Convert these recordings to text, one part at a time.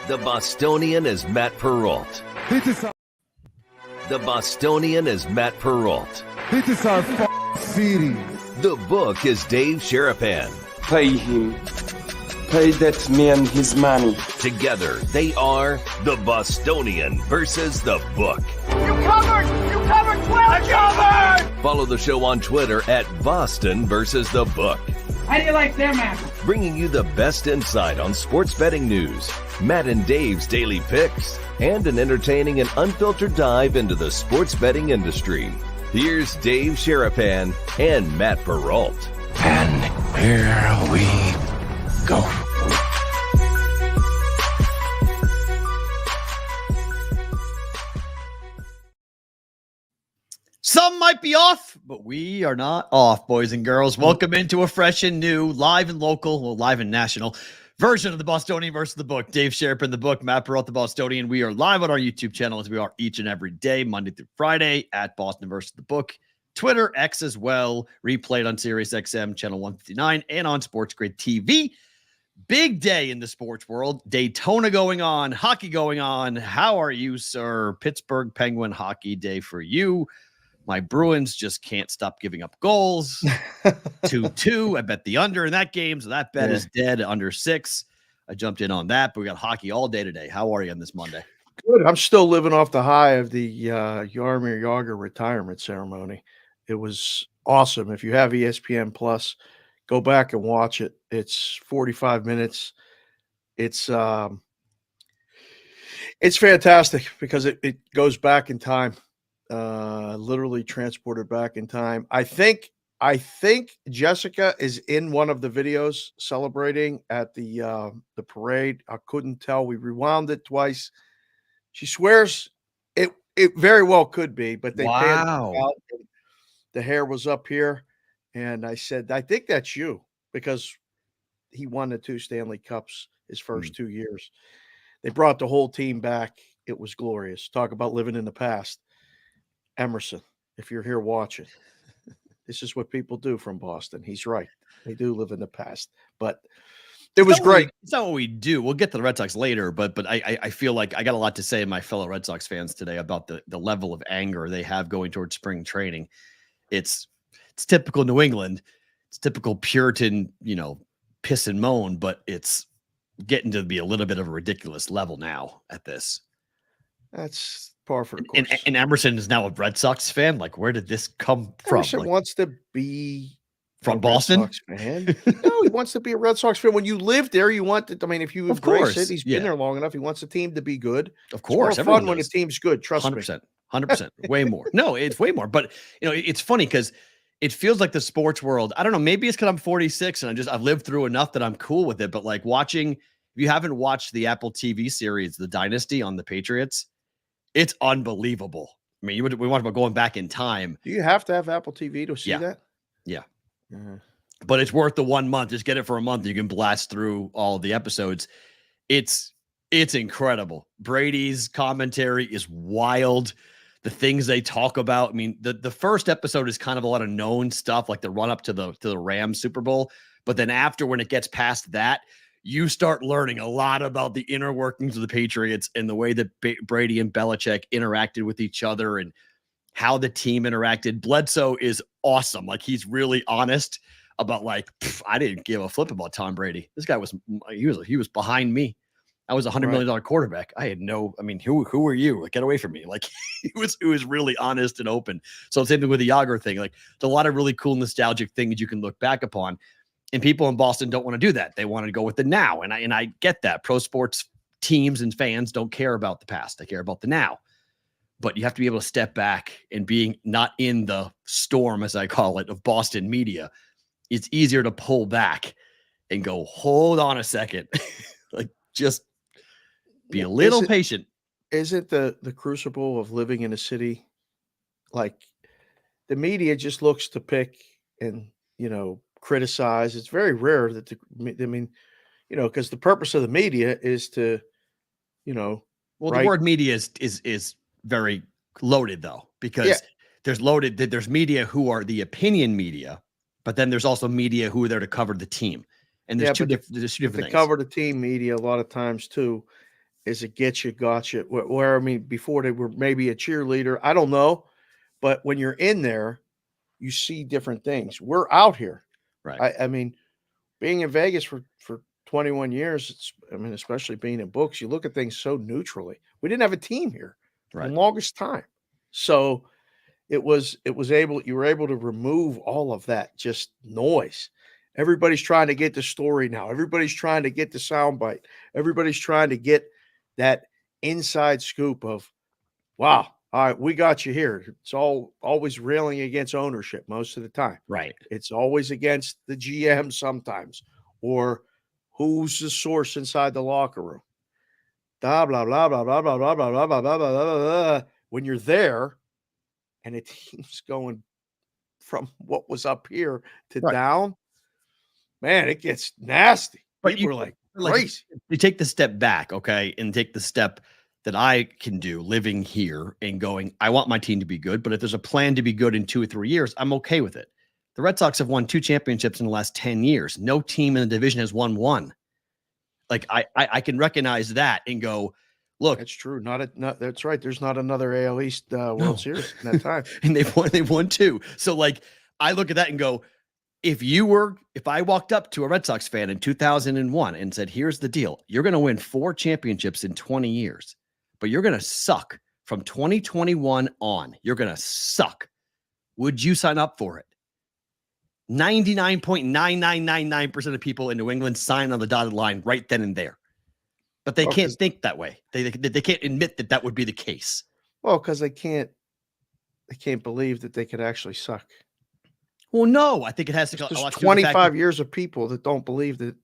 The Bostonian is Matt Perrault. The Bostonian is Matt Perrault. This is our city. The book is Dave Sharapan. Pay him. Pay that man his money. Together, they are the Bostonian versus the book. You covered 12. I covered. Follow the show on Twitter at Boston versus the book. How do you like them apples? Bringing you the best insight on sports betting news, Matt and Dave's daily picks, and an entertaining and unfiltered dive into the sports betting industry. Here's Dave Sharapan and Matt Perrault. And here we go. Some might be off, but we are not off, boys and girls. Welcome into a fresh and new, live and local, well, live and national version of the Bostonian versus the book. Dave Sharapan, the book, Matt Perrault, the Bostonian. We are live on our YouTube channel as we are each and every day, Monday through Friday at Boston versus the book. Twitter, X as well, replayed on Sirius XM, channel 159, and on Sports Grid TV. Big day in the sports world. Daytona going on, hockey going on. How are you, sir? Pittsburgh Penguin hockey day for you. My Bruins just can't stop giving up goals. 2-2. I bet the under in that game, so that bet is dead, under 6. I jumped in on that, but we got hockey all day today. How are you on this Monday? Good. I'm still living off the high of the Jaromir Jagr retirement ceremony. It was awesome. If you have ESPN Plus, go back and watch it. It's 45 minutes. It's fantastic because it goes back in time. Literally transported back in time. I think Jessica is in one of the videos celebrating at the parade. I couldn't tell. We rewound it twice. She swears it very well could be, but they panned it out. The hair was up here, and I said, I think that's you, because he won the 2 Stanley Cups his first 2 years. They brought the whole team back. It was glorious. Talk about living in the past. Emerson, if you're here watching, this is what people do from Boston. He's right. They do live in the past, but it was great. It's not what we do. We'll get to the Red Sox later, but I feel like I got a lot to say to my fellow Red Sox fans today about the level of anger they have going towards spring training. It's typical New England. It's typical Puritan, piss and moan, but it's getting to be a little bit of a ridiculous level now at this. That's par for the course. And Emerson is now a Red Sox fan. Like, where did this come from? Emerson wants to be from Boston. Red Sox fan. No, he wants to be a Red Sox fan. When you live there, you want it. I mean, if you embrace it, he's been there long enough. He wants the team to be good. Of course, it's more fun when the team's good. Trust 100%, me. 100%, way more. No, it's way more. But it's funny because it feels like the sports world. I don't know. Maybe it's because I'm 46 and I've lived through enough that I'm cool with it. But like watching, if you haven't watched the Apple TV series, The Dynasty on the Patriots, it's unbelievable. I mean, we want about going back in time. Do you have to have Apple TV to see that? Yeah. But it's worth the 1 month. Just get it for a month. You can blast through all the episodes. It's incredible. Brady's commentary is wild. The things they talk about. I mean, the first episode is kind of a lot of known stuff, like the run up to the Rams Super Bowl. But then after, when it gets past that, you start learning a lot about the inner workings of the Patriots and the way that Brady and Belichick interacted with each other and how the team interacted. Bledsoe is awesome. Like, he's really honest about I didn't give a flip about Tom Brady. This guy he was behind me. I was $100 million quarterback. I had who are you? Like, get away from me. Like, he was really honest and open. So same thing with the Jagr thing. Like, there's a lot of really cool nostalgic things you can look back upon. And people in Boston don't want to do that. They want to go with the now. And I get that. Pro sports teams and fans don't care about the past. They care about the now. But you have to be able to step back, and being not in the storm, as I call it, of Boston media. It's easier to pull back and go, hold on a second. Like, just be a little patient. Isn't the crucible of living in a city, like, the media just looks to pick and, criticize. It's very rare that because the purpose of the media is to, the word media is very loaded, though, because there's media who are the opinion media, but then there's also media who are there to cover the team. And there's two different things. They cover the team media a lot of times too. is a get you, gotcha. Where I mean, before they were maybe a cheerleader, I don't know, but when you're in there, you see different things. We're out here, Right. I mean, being in Vegas for 21 years, I mean, especially being in books, you look at things so neutrally. We didn't have a team here for Right. the longest time, so you were able to remove all of that just noise. Everybody's trying to get the story now. Everybody's trying to get the soundbite. Everybody's trying to get that inside scoop of, wow, all right, we got you here. It's always railing against ownership most of the time. Right. It's always against the GM sometimes, or who's the source inside the locker room. Blah, blah, blah, blah, blah, blah, blah, blah, blah, blah, blah, blah, blah, blah. When you're there and it keeps going from what was up here to down, man, it gets nasty. But People are like crazy. You take the step back, okay, and take the step that I can do living here and going, I want my team to be good, but if there's a plan to be good in 2 or 3 years, I'm okay with it. The Red Sox have won 2 championships in the last 10 years. No team in the division has won one. Like I can recognize that and go, look, that's true. That's right. There's not another AL East World Series in that time. And they've won 2. So like I look at that and go, if I walked up to a Red Sox fan in 2001 and said, here's the deal, you're going to win 4 championships in 20 years, but you're going to suck from 2021 on. You're going to suck. Would you sign up for it? 99.9999% of people in New England sign on the dotted line right then and there. But they can't think that way. They can't admit that that would be the case. Well, because they can't believe that they could actually suck. Well, no, I think it has to go. There's 25 years of people that don't believe that.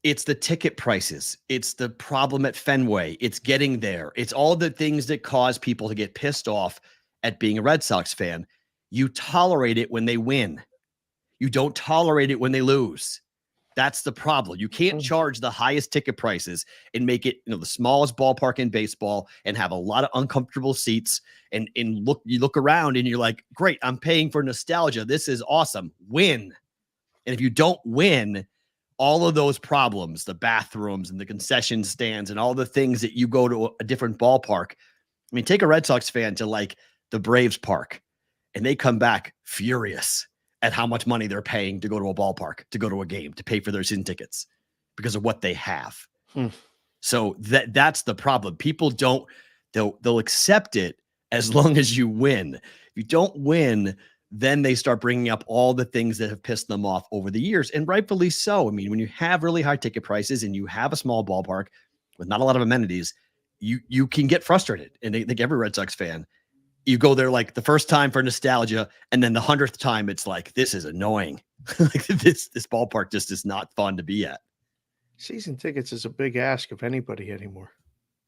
It's the ticket prices. It's the problem at Fenway. It's getting there. It's all the things that cause people to get pissed off at being a Red Sox fan. You tolerate it when they win. You don't tolerate it when they lose. That's the problem. You can't charge the highest ticket prices and make it, the smallest ballpark in baseball and have a lot of uncomfortable seats and you look around and you're like, great, I'm paying for nostalgia. This is awesome. Win. And if you don't win, all of those problems, the bathrooms and the concession stands and all the things that you go to a different ballpark. I mean, take a Red Sox fan to like the Braves park and they come back furious at how much money they're paying to go to a ballpark, to go to a game, to pay for their season tickets because of what they have. So that's the problem. People they'll accept it as long as you win. If you don't win, then they start bringing up all the things that have pissed them off over the years, and rightfully so. I mean, when you have really high ticket prices and you have a small ballpark with not a lot of amenities, you can get frustrated. And I think every Red Sox fan, you go there like the first time for nostalgia, and then the 100th time, it's like, this is annoying. Like this ballpark just is not fun to be at. Season tickets is a big ask of anybody anymore.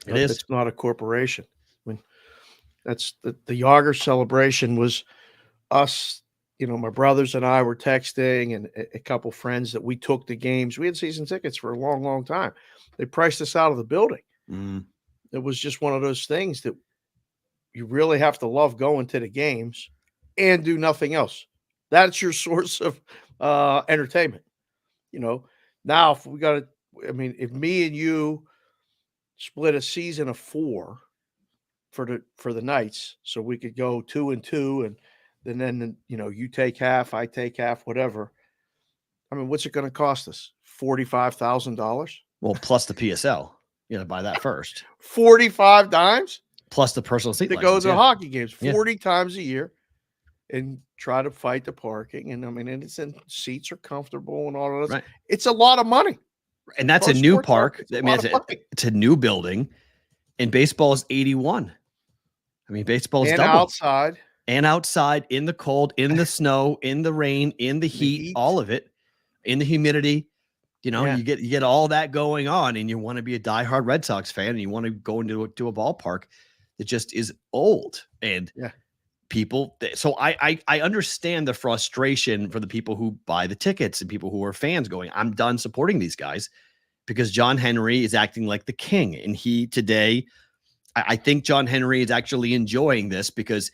It is. It's not a corporation. I mean, that's the Yager celebration was us. My brothers and I were texting, and a couple friends that we took the games. We had season tickets for a long, long time. They priced us out of the building. It was just one of those things that you really have to love going to the games and do nothing else. That's your source of entertainment. Now if we got to, if me and you split a season of 4 for the nights, so we could go 2 and 2, and then you take half, I take half, whatever. What's it going to cost us? $45,000? Well, plus the PSL. You got to buy that first. 45 times? Plus the personal seat to go to hockey games 40 times a year and try to fight the parking. And and seats are comfortable and all of that. Right. It's a lot of money. And that's a new park. It's a new building. And baseball is 81. Baseball is double. Outside in the cold, in the snow, in the rain, in the heat, all of it, in the humidity. You get all that going on, and you want to be a diehard Red Sox fan, and you want to go into a ballpark that just is old. And people, so I understand the frustration for the people who buy the tickets and people who are fans going, I'm done supporting these guys because John Henry is acting like the king. And I think John Henry is actually enjoying this because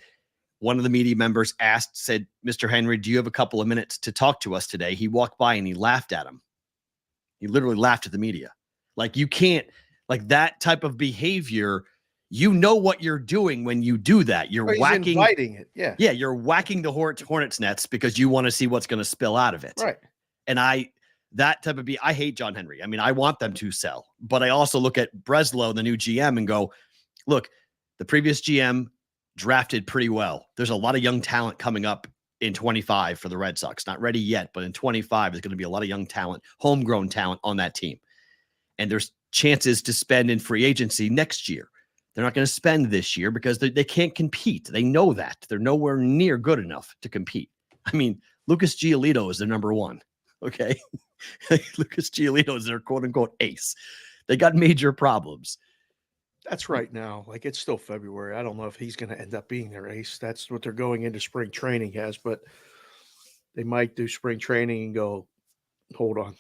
one of the media members said, Mr. Henry, do you have a couple of minutes to talk to us today? He walked by and he laughed at him. He literally laughed at the media. Like, you can't, Like that type of behavior, you know what you're doing when you do that. You're whacking, inviting it. Yeah. Yeah, you're whacking the hornet's nets because you want to see what's going to spill out of it. Right. And I hate John Henry. I mean, I want them to sell, but I also look at Breslow, the new GM, and go, look, the previous GM drafted pretty well. There's a lot of young talent coming up in 25 for the Red Sox. Not ready yet, but in 25, there's going to be a lot of young talent, homegrown talent on that team. And there's chances to spend in free agency next year. They're not going to spend this year because they can't compete. They know that. They're nowhere near good enough to compete. I mean, Lucas Giolito is their number one. Okay. Lucas Giolito is their quote unquote ace. They got major problems. That's right now. Like, it's still February. I don't know if he's going to end up being their ace. That's what they're going into spring training as, but they might do spring training and go, hold on,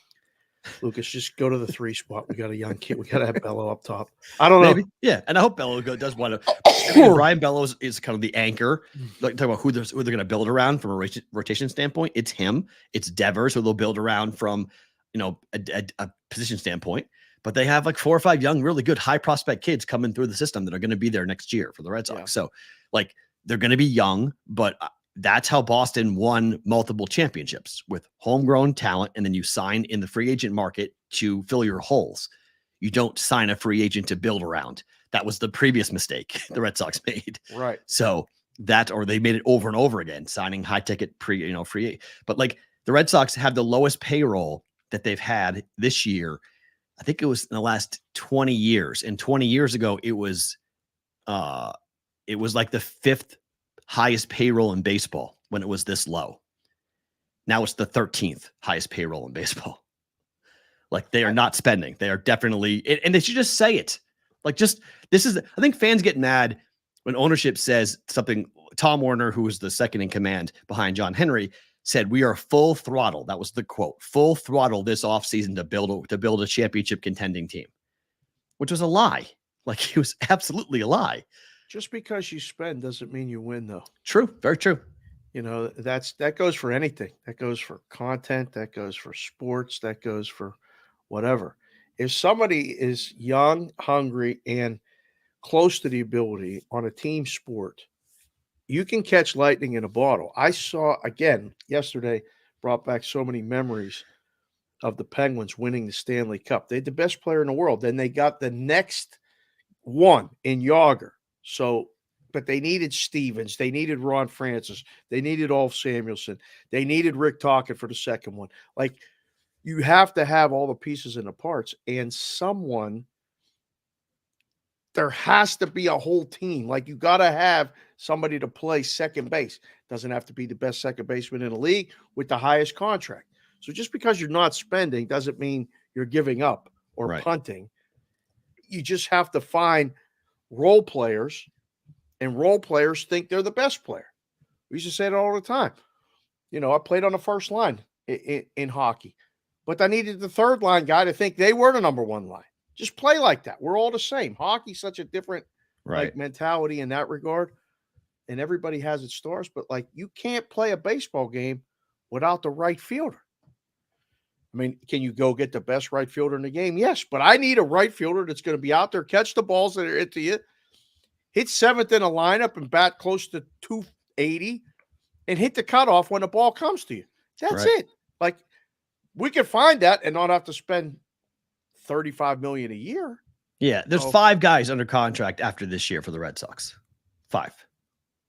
Lucas, just go to the 3 spot. We got a young kid. We got to have Bello up top. I don't know. Maybe. Yeah. And I hope Bello does want to. Brian Bellows is kind of the anchor. Like, talking about who they're going to build around from a rotation standpoint. It's him. It's Devers, who they'll build around from, a position standpoint. But they have like 4 or 5 young, really good high prospect kids coming through the system that are going to be there next year for the Red Sox. Yeah. So, like, they're going to be young, but that's how Boston won multiple championships, with homegrown talent. And then you sign in the free agent market to fill your holes. You don't sign a free agent to build around. That was the previous mistake the Red Sox made. Right. So or they made it over and over again, signing high ticket free. But like, the Red Sox have the lowest payroll that they've had this year. I think it was in the last 20 years. And 20 years ago, it was like the 5th highest payroll in baseball when it was this low. Now it's the 13th highest payroll in baseball. Like, they are not spending. They are definitely, and they should just say it. Like, I think fans get mad when ownership says something. Tom Werner, who was the second in command behind John Henry, said, we are full throttle. That was the quote, full throttle this offseason to build a championship contending team, which was a lie. Like, it was absolutely a lie. Just because you spend doesn't mean you win, though. True. Very true. That goes for anything. That goes for content. That goes for sports. That goes for whatever. If somebody is young, hungry, and close to the ability on a team sport, you can catch lightning in a bottle. I saw, again, yesterday, brought back so many memories of the Penguins winning the Stanley Cup. They had the best player in the world. Then they got the next one in Yager. But they needed Stevens. They needed Ron Francis. They needed Ulf Samuelsson. They needed Rick Tocchet for the second one. Like, you have to have all the pieces and the parts. And there has to be a whole team. Like, you got to have somebody to play second base. Doesn't have to be the best second baseman in the league with the highest contract. So just because you're not spending doesn't mean you're giving up or punting. You just have to find role players, and role players think they're the best player. We used to say it all the time. I played on the first line in hockey, but I needed the third line guy to think they were the number one line. Just play like that. We're all the same. Hockey's such a different mentality in that regard, and everybody has its stars, but like, you can't play a baseball game without the right fielder. I mean, can you go get the best right fielder in the game? Yes, but I need a right fielder that's going to be out there, catch the balls that are into you, hit 7th in a lineup and bat close to 280, and hit the cutoff when the ball comes to you. That's it. Like, we could find that and not have to spend $35 million a year. Yeah, there's 5 guys under contract after this year for the Red Sox. 5.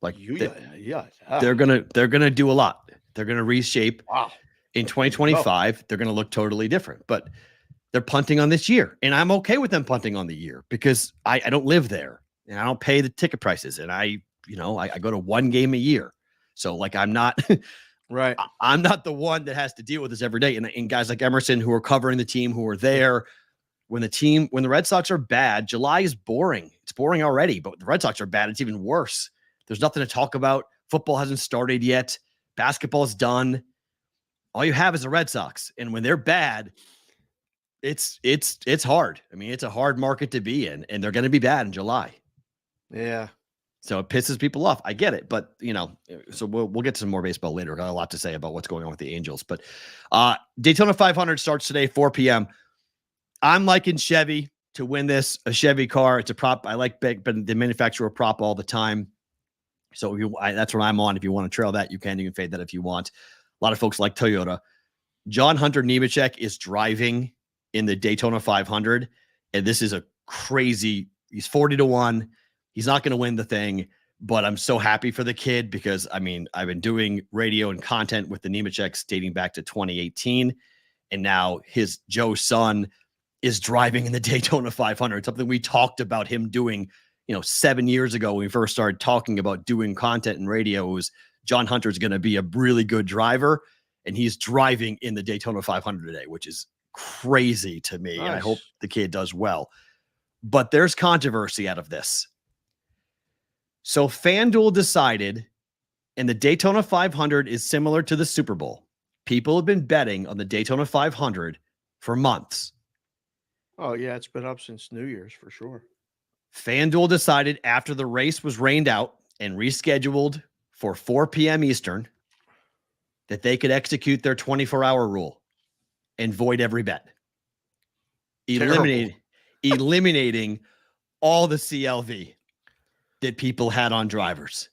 Like, they're gonna do a lot. They're gonna reshape. Wow. In 2025, they're going to look totally different, but they're punting on this year. And I'm okay with them punting on the year because I don't live there and I don't pay the ticket prices. And I go to 1 game a year. So like, I'm not right. I'm not the one that has to deal with this every day. And guys like Emerson, who are covering the team, who are there when the Red Sox are bad, July is boring. It's boring already, but when the Red Sox are bad, it's even worse. There's nothing to talk about. Football hasn't started yet. Basketball's done. All you have is the Red Sox. And when they're bad, it's hard. I mean, it's a hard market to be in, and they're going to be bad in July. Yeah. So it pisses people off. I get it. But, so we'll get to some more baseball later. Got a lot to say about what's going on with the Angels. But Daytona 500 starts today, 4 p.m. I'm liking Chevy. to win this, a Chevy car. It's a prop. I like big, but the manufacturer prop all the time. So that's what I'm on. If you want to trail that, you can fade that if you want. A lot of folks like Toyota. John Hunter Nemechek is driving in the Daytona 500. And this is a crazy, he's 40-1. He's not going to win the thing, but I'm so happy for the kid because I've been doing radio and content with the Nemecheks dating back to 2018. And now his Joe's son is driving in the Daytona 500, something we talked about him doing, 7 years ago when we first started talking about doing content and radio. It was John Hunter's going to be a really good driver, and he's driving in the Daytona 500 today, which is crazy to me. Nice. And I hope the kid does well. But there's controversy out of this. So FanDuel decided, and the Daytona 500 is similar to the Super Bowl. People have been betting on the Daytona 500 for months. Oh, yeah, it's been up since New Year's for sure. FanDuel decided after the race was rained out and rescheduled for 4 p.m. Eastern that they could execute their 24-hour rule and void every bet. Eliminating all the CLV that people had on drivers.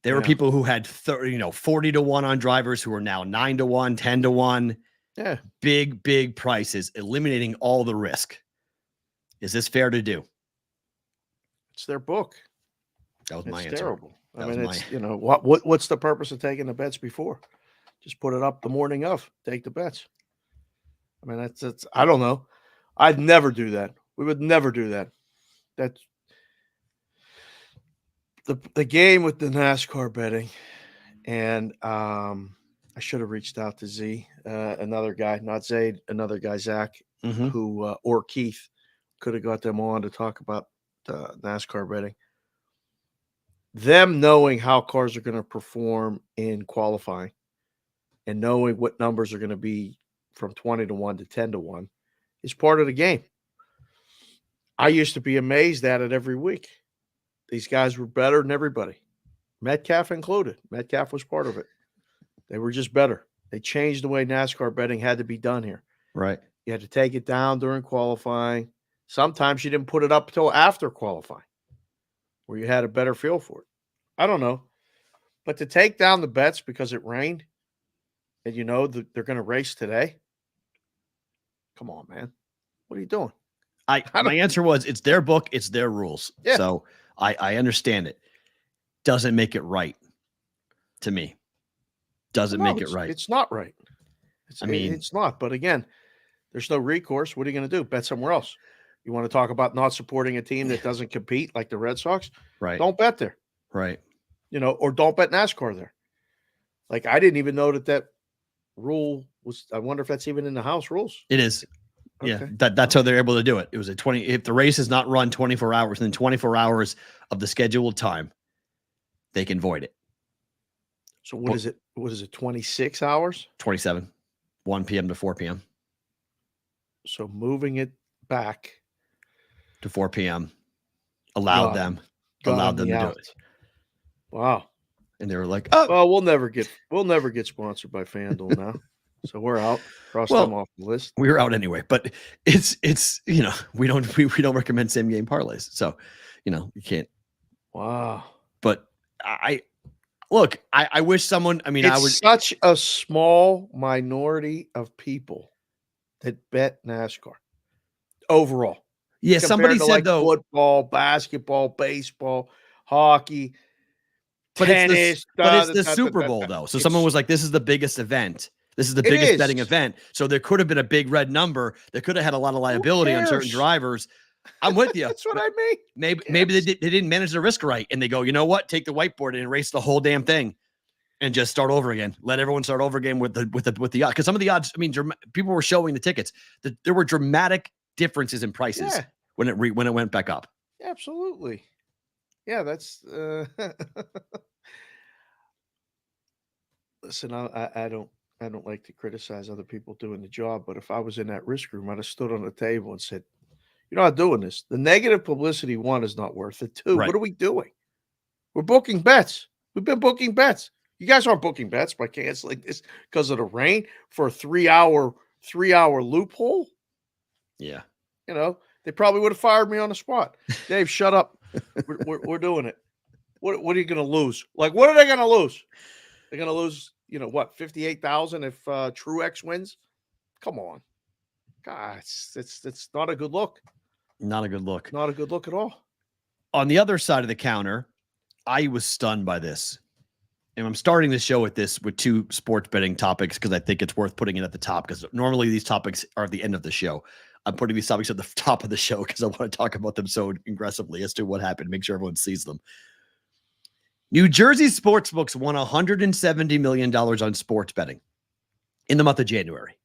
There were people who had 40-1 on drivers who are now 9-1, 10-1. Yeah. Big prices, eliminating all the risk. Is this fair to do? It's their book. That was my answer. Terrible. What's the purpose of taking the bets before? Just put it up the morning of. Take the bets. I mean, that's I don't know. I'd never do that. We would never do that. That's the game with the NASCAR betting. And I should have reached out to Z, another guy, not Zaid, another guy, Zach, who or Keith could have got them on to talk about NASCAR betting. Them knowing how cars are going to perform in qualifying and knowing what numbers are going to be from 20-1 to 10-1 is part of the game. I used to be amazed at it every week. These guys were better than everybody, Metcalf included. Metcalf was part of it. They were just better. They changed the way NASCAR betting had to be done here. Right. You had to take it down during qualifying. Sometimes you didn't put it up until after qualifying where you had a better feel for it. I don't know. But to take down the bets because it rained and they're going to race today, come on, man. What are you doing? My answer was it's their book, it's their rules. Yeah. So I understand it. Doesn't make it right to me. Doesn't make it right. It's not right. It's not. But again, there's no recourse. What are you going to do? Bet somewhere else. You want to talk about not supporting a team that doesn't compete like the Red Sox? Right. Don't bet there. Right. Or don't bet NASCAR there. Like, I didn't even know that rule was, I wonder if that's even in the house rules. It is. Okay. Yeah. That's how they're able to do it. It was if the race is not run 24 hours, then 24 hours of the scheduled time, they can void it. So what is it? What is it? 26 hours? 27, 1 p.m. to 4 p.m. So moving it back to 4 p.m. allowed them to do it. Wow. And they were like, "Oh, well, we'll never get sponsored by FanDuel now." So we're out. Cross them off the list. We were out anyway, but it's we don't recommend same game parlays. So, you can't. Wow. But I wish someone, it's such a small minority of people that bet NASCAR overall. Yeah, somebody said though, football, basketball, baseball, hockey, tennis. But it's the Super Bowl though. So someone was like, "This is the biggest event. This is the biggest betting event." So there could have been a big red number that could have had a lot of liability on certain drivers. I'm with you. That's what I mean. Maybe they didn't manage the risk right, and they go, you know what? Take the whiteboard and erase the whole damn thing, and just start over again. Let everyone start over again with the odds. Because some of the odds, people were showing the tickets that there were dramatic differences in prices when it went back up. Absolutely. Yeah, that's. Listen, I don't like to criticize other people doing the job, but if I was in that risk room, I'd have stood on the table and said, "You're not doing this. The negative publicity, one, is not worth it. Two, What are we doing? We're booking bets. We've been booking bets. You guys aren't booking bets by canceling this because of the rain for a 3-hour loophole." Yeah. they probably would have fired me on the spot. Dave, shut up. We're doing it. What are you going to lose? Like, what are they going to lose? They're going to lose, 58,000 if Truex wins? Come on. God, it's not a good look. Not a good look. Not a good look at all. On the other side of the counter, I was stunned by this. And I'm starting the show with two sports betting topics because I think it's worth putting it at the top, because normally these topics are at the end of the show. I'm putting these topics at the top of the show because I want to talk about them so aggressively as to what happened, make sure everyone sees them. New Jersey sportsbooks won $170 million on sports betting in the month of January.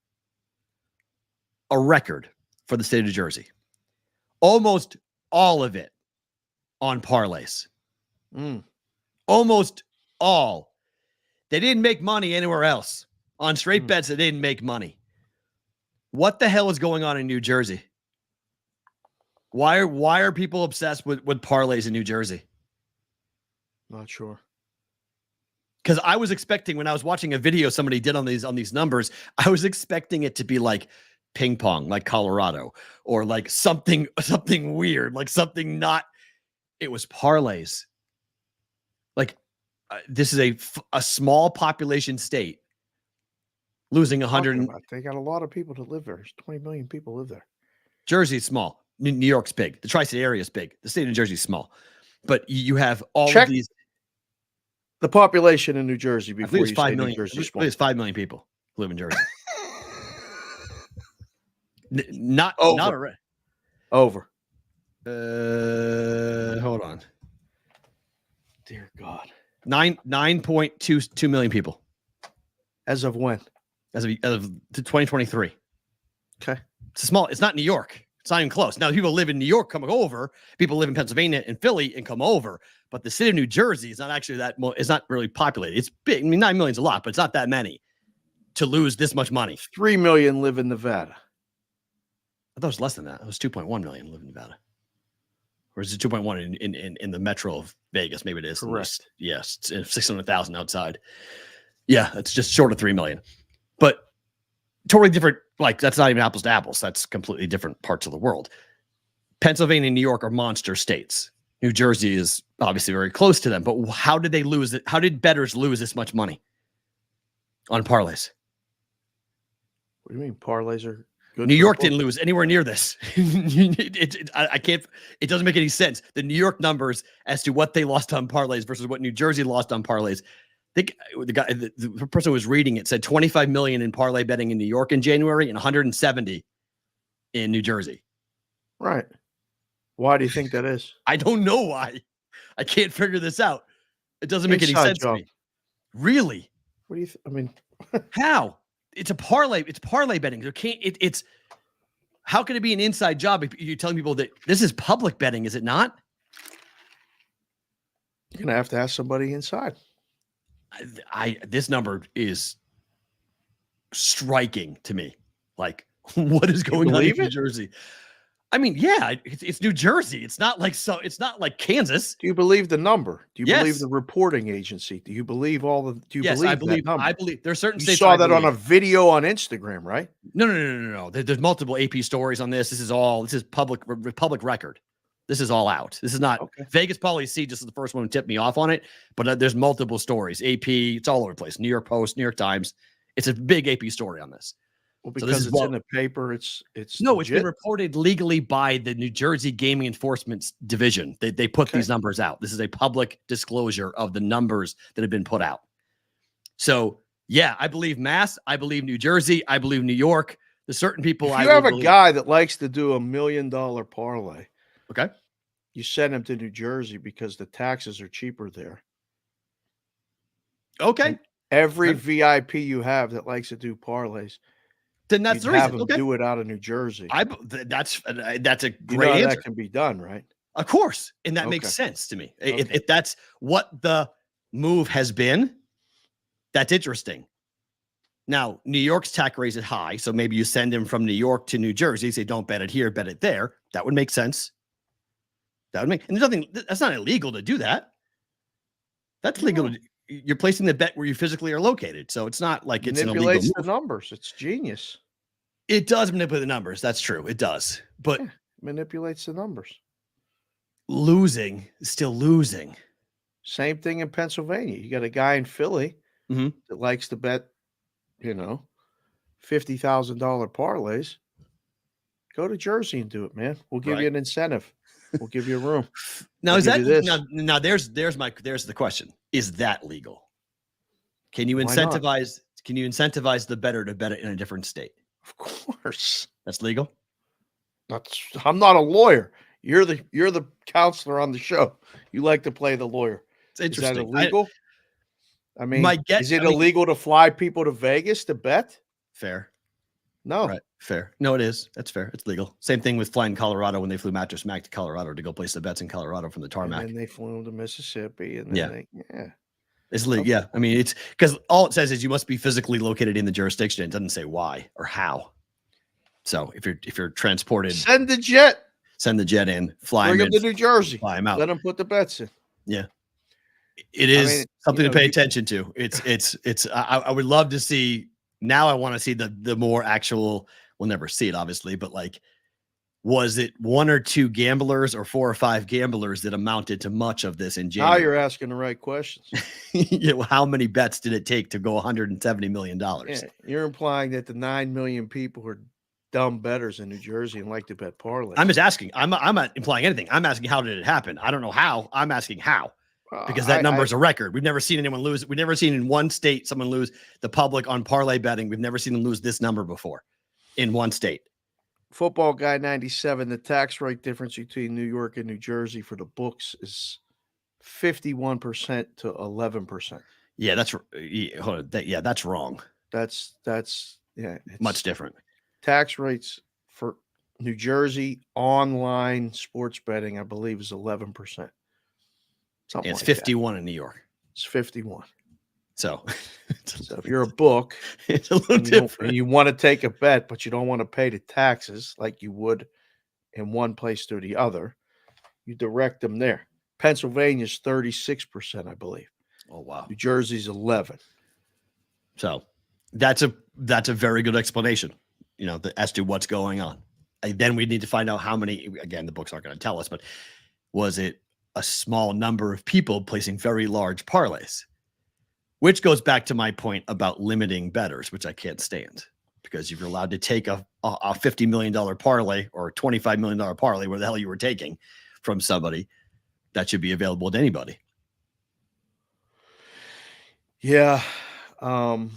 A record for the state of New Jersey. Almost all of it on parlays. Almost all. They didn't make money anywhere else. On straight bets, they didn't make money. What the hell is going on in New Jersey? Why are people obsessed with parlays in New Jersey? Not sure. Because I was expecting, when I was watching a video somebody did on these numbers, I was expecting it to be like ping pong, like Colorado, or like something weird, like something not. It was parlays. Like this is a small population state losing 100. They got a lot of people to live there. There's 20 million people live there. Jersey's small. New York's big. The tri-state area is big. The state of New Jersey is small. But you have all of these. The population in New Jersey before you say 5 million. New Jersey small. There's 5 million people who live in Jersey. Not already. Over. Hold on. Dear God. 9.22 million people. As of when? As of 2023. Okay. It's small. It's not New York. It's not even close. Now, people live in New York come over. People live in Pennsylvania and Philly and come over. But the city of New Jersey is not actually it's not really populated. It's big. I mean, 9 million is a lot, but it's not that many to lose this much money. 3 million live in Nevada. I thought it was less than that. It was 2.1 million live in Nevada. Or is it 2.1 in the metro of Vegas? Maybe it is. Correct. Yes. It's 600,000 outside. Yeah, it's just short of 3 million. But totally different. Like, that's not even apples to apples. That's completely different parts of the world. Pennsylvania and New York are monster states. New Jersey is obviously very close to them. But how did they lose it? How did bettors lose this much money on parlays? What do you mean parlays are good? New York didn't lose anywhere near this. I can't. It doesn't make any sense. The New York numbers as to what they lost on parlays versus what New Jersey lost on parlays. I think the person who was reading it said 25 million in parlay betting in New York in January and 170 in New Jersey. Right. Why do you think that is? I don't know why. I can't figure this out. It doesn't make any sense to me. Really? What do you? I mean, how? It's a parlay. It's parlay betting. There can't. It's how can it be an inside job if you're telling people that this is public betting? Is it not? You're gonna have to ask somebody inside. This number is striking to me. Like, what is going on in New Jersey? I mean, yeah, it's New Jersey. It's not like Kansas. Do you believe the number? Do you believe the reporting agency? Do you believe all the? Do you yes, believe I believe. that number? I believe there's certain states. You saw that on a video on Instagram, right? No. There's multiple AP stories on this. This is public record. This is all out. This is not Vegas Policy. Just the first one who tipped me off on it, but there's multiple stories. AP, it's all over the place. New York Post, New York Times. It's a big AP story on this. Well, because it's in the paper, it's no, legit. It's been reported legally by the New Jersey Gaming Enforcement Division. They put these numbers out. This is a public disclosure of the numbers that have been put out. So yeah, I believe Mass. I believe New Jersey. I believe New York. There's certain people. If you have a guy that likes to do $1 million parlay, okay, you send him to New Jersey because the taxes are cheaper there. Okay. And every VIP you have that likes to do parlays, then that's the reason. Have him do it out of New Jersey. That's a great answer. That can be done, right? Of course, and that makes sense to me. If that's what the move has been, that's interesting. Now, New York's tax rate is high, so maybe you send him from New York to New Jersey. Say, don't bet it here, bet it there. That would make sense. That would make, and there's nothing. That's not illegal to do that. That's legal. You're placing the bet where you physically are located, so it's not like it's an illegal move. The numbers. It's genius. It does manipulate the numbers. That's true. It does. But manipulates the numbers. Losing is still losing. Same thing in Pennsylvania. You got a guy in Philly Mhm. that likes to bet, $50,000 parlays. Go to Jersey and do it, man. We'll give you an incentive. We'll give you a room. Now, We'll is give that you this. now? There's the question. Is that legal? Can you Why not? incentivize? Can you incentivize the bettor to bet it in a different state? Of course. That's legal. I'm not a lawyer. You're the counselor on the show. You like to play the lawyer. It's interesting. Is that illegal? I mean, is it I mean, illegal to fly people to Vegas to bet? Fair. No. Right. Fair. No, it is. That's fair. It's legal. Same thing with flying Colorado when they flew Mattress Mac to Colorado to go place the bets in Colorado from the tarmac. And then they flew them to Mississippi. And then It's legal. Yeah. I mean, it's because all it says is you must be physically located in the jurisdiction. It doesn't say why or how. So if you're transported, send the jet in, fly bring them them to New Jersey, fly them out. Let them put the bets in. Yeah. It is something to pay attention to. I would love to see. Now I want to see the more actual, we'll never see it obviously, but like, was it one or two gamblers or 4 or 5 gamblers that amounted to much of this in January? Now you're asking the right questions. How many bets did it take to go $170 million? Yeah, you're implying that the 9 million people are dumb bettors in New Jersey and like to bet parlays. I'm just asking. I'm not implying anything. I'm asking, how did it happen? I don't know how. I'm asking how. Because that number is a record. We've never seen anyone lose. We've never seen in one state someone lose, the public on parlay betting. We've never seen them lose this number before in one state. Football Guy 97, the tax rate difference between New York and New Jersey for the books is 51% to 11%. Yeah, that's that's wrong. That's Much different. Tax rates for New Jersey online sports betting, I believe, is 11%. Something It's like 51 in New York. It's 51. So if you're a book, it's a little different. And you want to take a bet, but you don't want to pay the taxes like you would in one place to the other, you direct them there. Pennsylvania's 36%, I believe. Oh wow. New Jersey's 11. So that's a very good explanation, as to what's going on. And then we need to find out how many. Again, the books aren't going to tell us, but was it a small number of people placing very large parlays? Which goes back to my point about limiting bettors, which I can't stand, because if you're allowed to take a $50 million parlay or a $25 million parlay, where the hell you were taking from somebody, that should be available to anybody. Yeah. I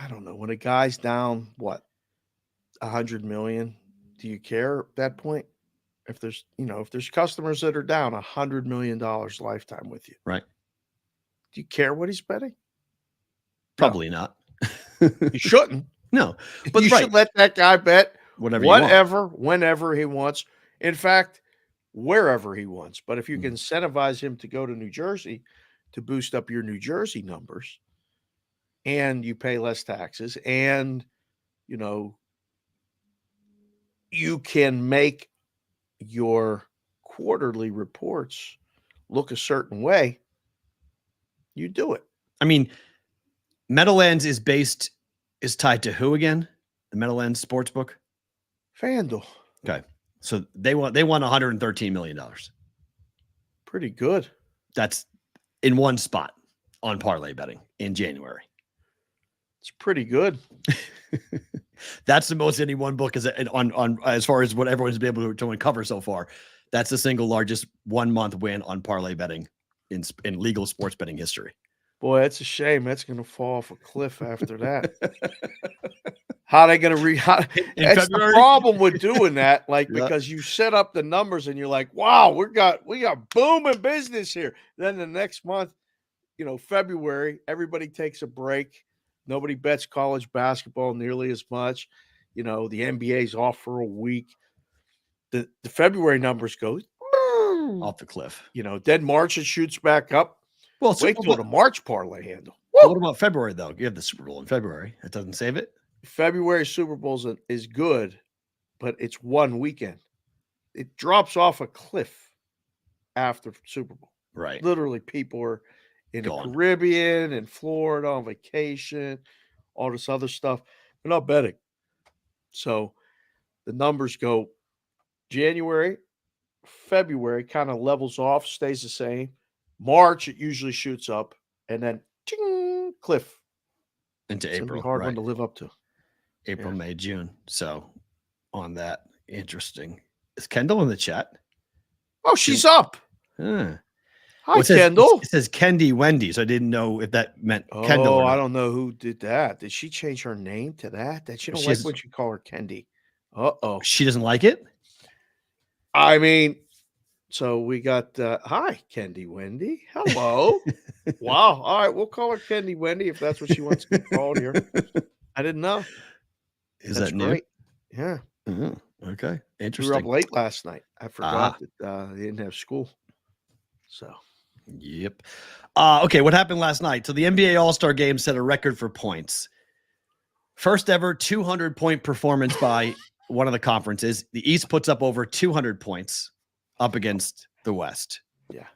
don't know. When a guy's down, what, 100 million, do you care at that point? If there's customers that are down $100 million lifetime with you, right? Do you care what he's betting? Probably not. You shouldn't. No, but you should let that guy bet whatever, whenever he wants. In fact, wherever he wants. But if you can incentivize him to go to New Jersey to boost up your New Jersey numbers, and you pay less taxes, and you can make your quarterly reports look a certain way, you do it. I mean, Meadowlands is tied to who again? The Meadowlands Sportsbook? FanDuel. Okay. So they won $113 million. Pretty good. That's in one spot on parlay betting in January. It's pretty good. That's the most any one book is on as far as what everyone's been able to uncover so far. That's the single largest 1 month win on parlay betting in legal sports betting history. Boy, that's a shame. That's going to fall off a cliff after that. How are they going to that's the problem with doing that. Because you set up the numbers and you're like, wow, we got booming business here. Then the next month, February, everybody takes a break. Nobody bets college basketball nearly as much. The NBA's off for a week. The February numbers go off the cliff. Then March it shoots back up. Well, wait till the March parlay handle. What about February though? You have the Super Bowl in February. That doesn't save it. February Super Bowl is good, but it's one weekend. It drops off a cliff after Super Bowl. Right. Literally, people are in the Caribbean and Florida on vacation, all this other stuff. We're not betting. So the numbers go January, February kind of levels off, stays the same. March, it usually shoots up, and then ching, cliff. Into It's going to be April. a hard Right. one to live up to. April, May, June. So on that, interesting. Is Kendall in the chat? Oh, she's up. Huh. Hi, Well, Kendall. It says Kendi Wendy, so I didn't know if that meant Kendall. Oh, I don't know who did that. Did she change her name to that? That she don't like when you call her Kendi. Uh-oh. She doesn't like it? I mean, so we got hi, Kendi Wendy. Hello. Wow. All right, we'll call her Kendi Wendy if that's what she wants to be called here. I didn't know. Is That's that new? great. Yeah. Okay. We Interesting. were up late last night. I forgot that they didn't have school. So Yep. Okay, what happened last night? So the NBA All-Star Game set a record for points. First ever 200-point performance by one of the conferences. The East puts up over 200 points up against the West. yeah.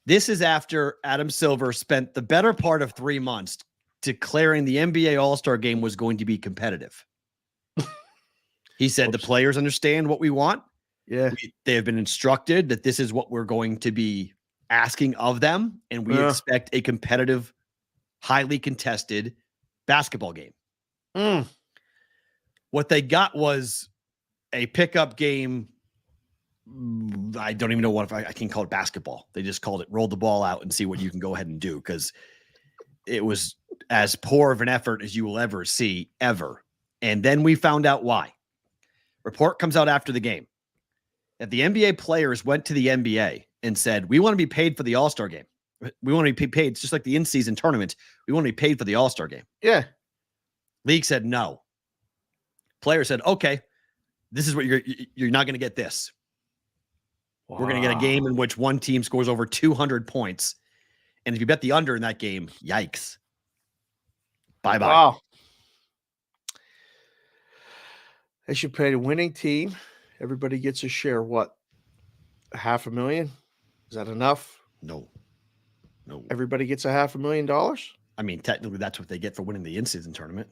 This is after Adam Silver spent the better part of 3 months declaring the NBA All-Star Game was going to be competitive. He said the players understand what we want. Yeah. They have been instructed that this is what we're going to be asking of them, and we expect a competitive, highly contested basketball game. What they got was a pickup game. I don't even know if I can call it basketball. They just called it roll the ball out and see what you can go ahead and do, because it was as poor of an effort as you will ever see, ever. And then we found out why. Report comes out after the game that the NBA players went to the NBA and said, we want to be paid for the All-Star game. We want to be paid. It's just like the in-season tournament. We want to be paid for the All-Star game. Yeah. League said no. Player said, okay, this is what you're not going to get this. Wow. We're going to get a game in which one team scores over 200 points. And if you bet the under in that game, yikes. Bye-bye. Wow. They should pay the winning team. Everybody gets a share. What? $500,000? Is that enough? No. Everybody gets $500,000? I mean, technically that's what they get for winning the in-season tournament.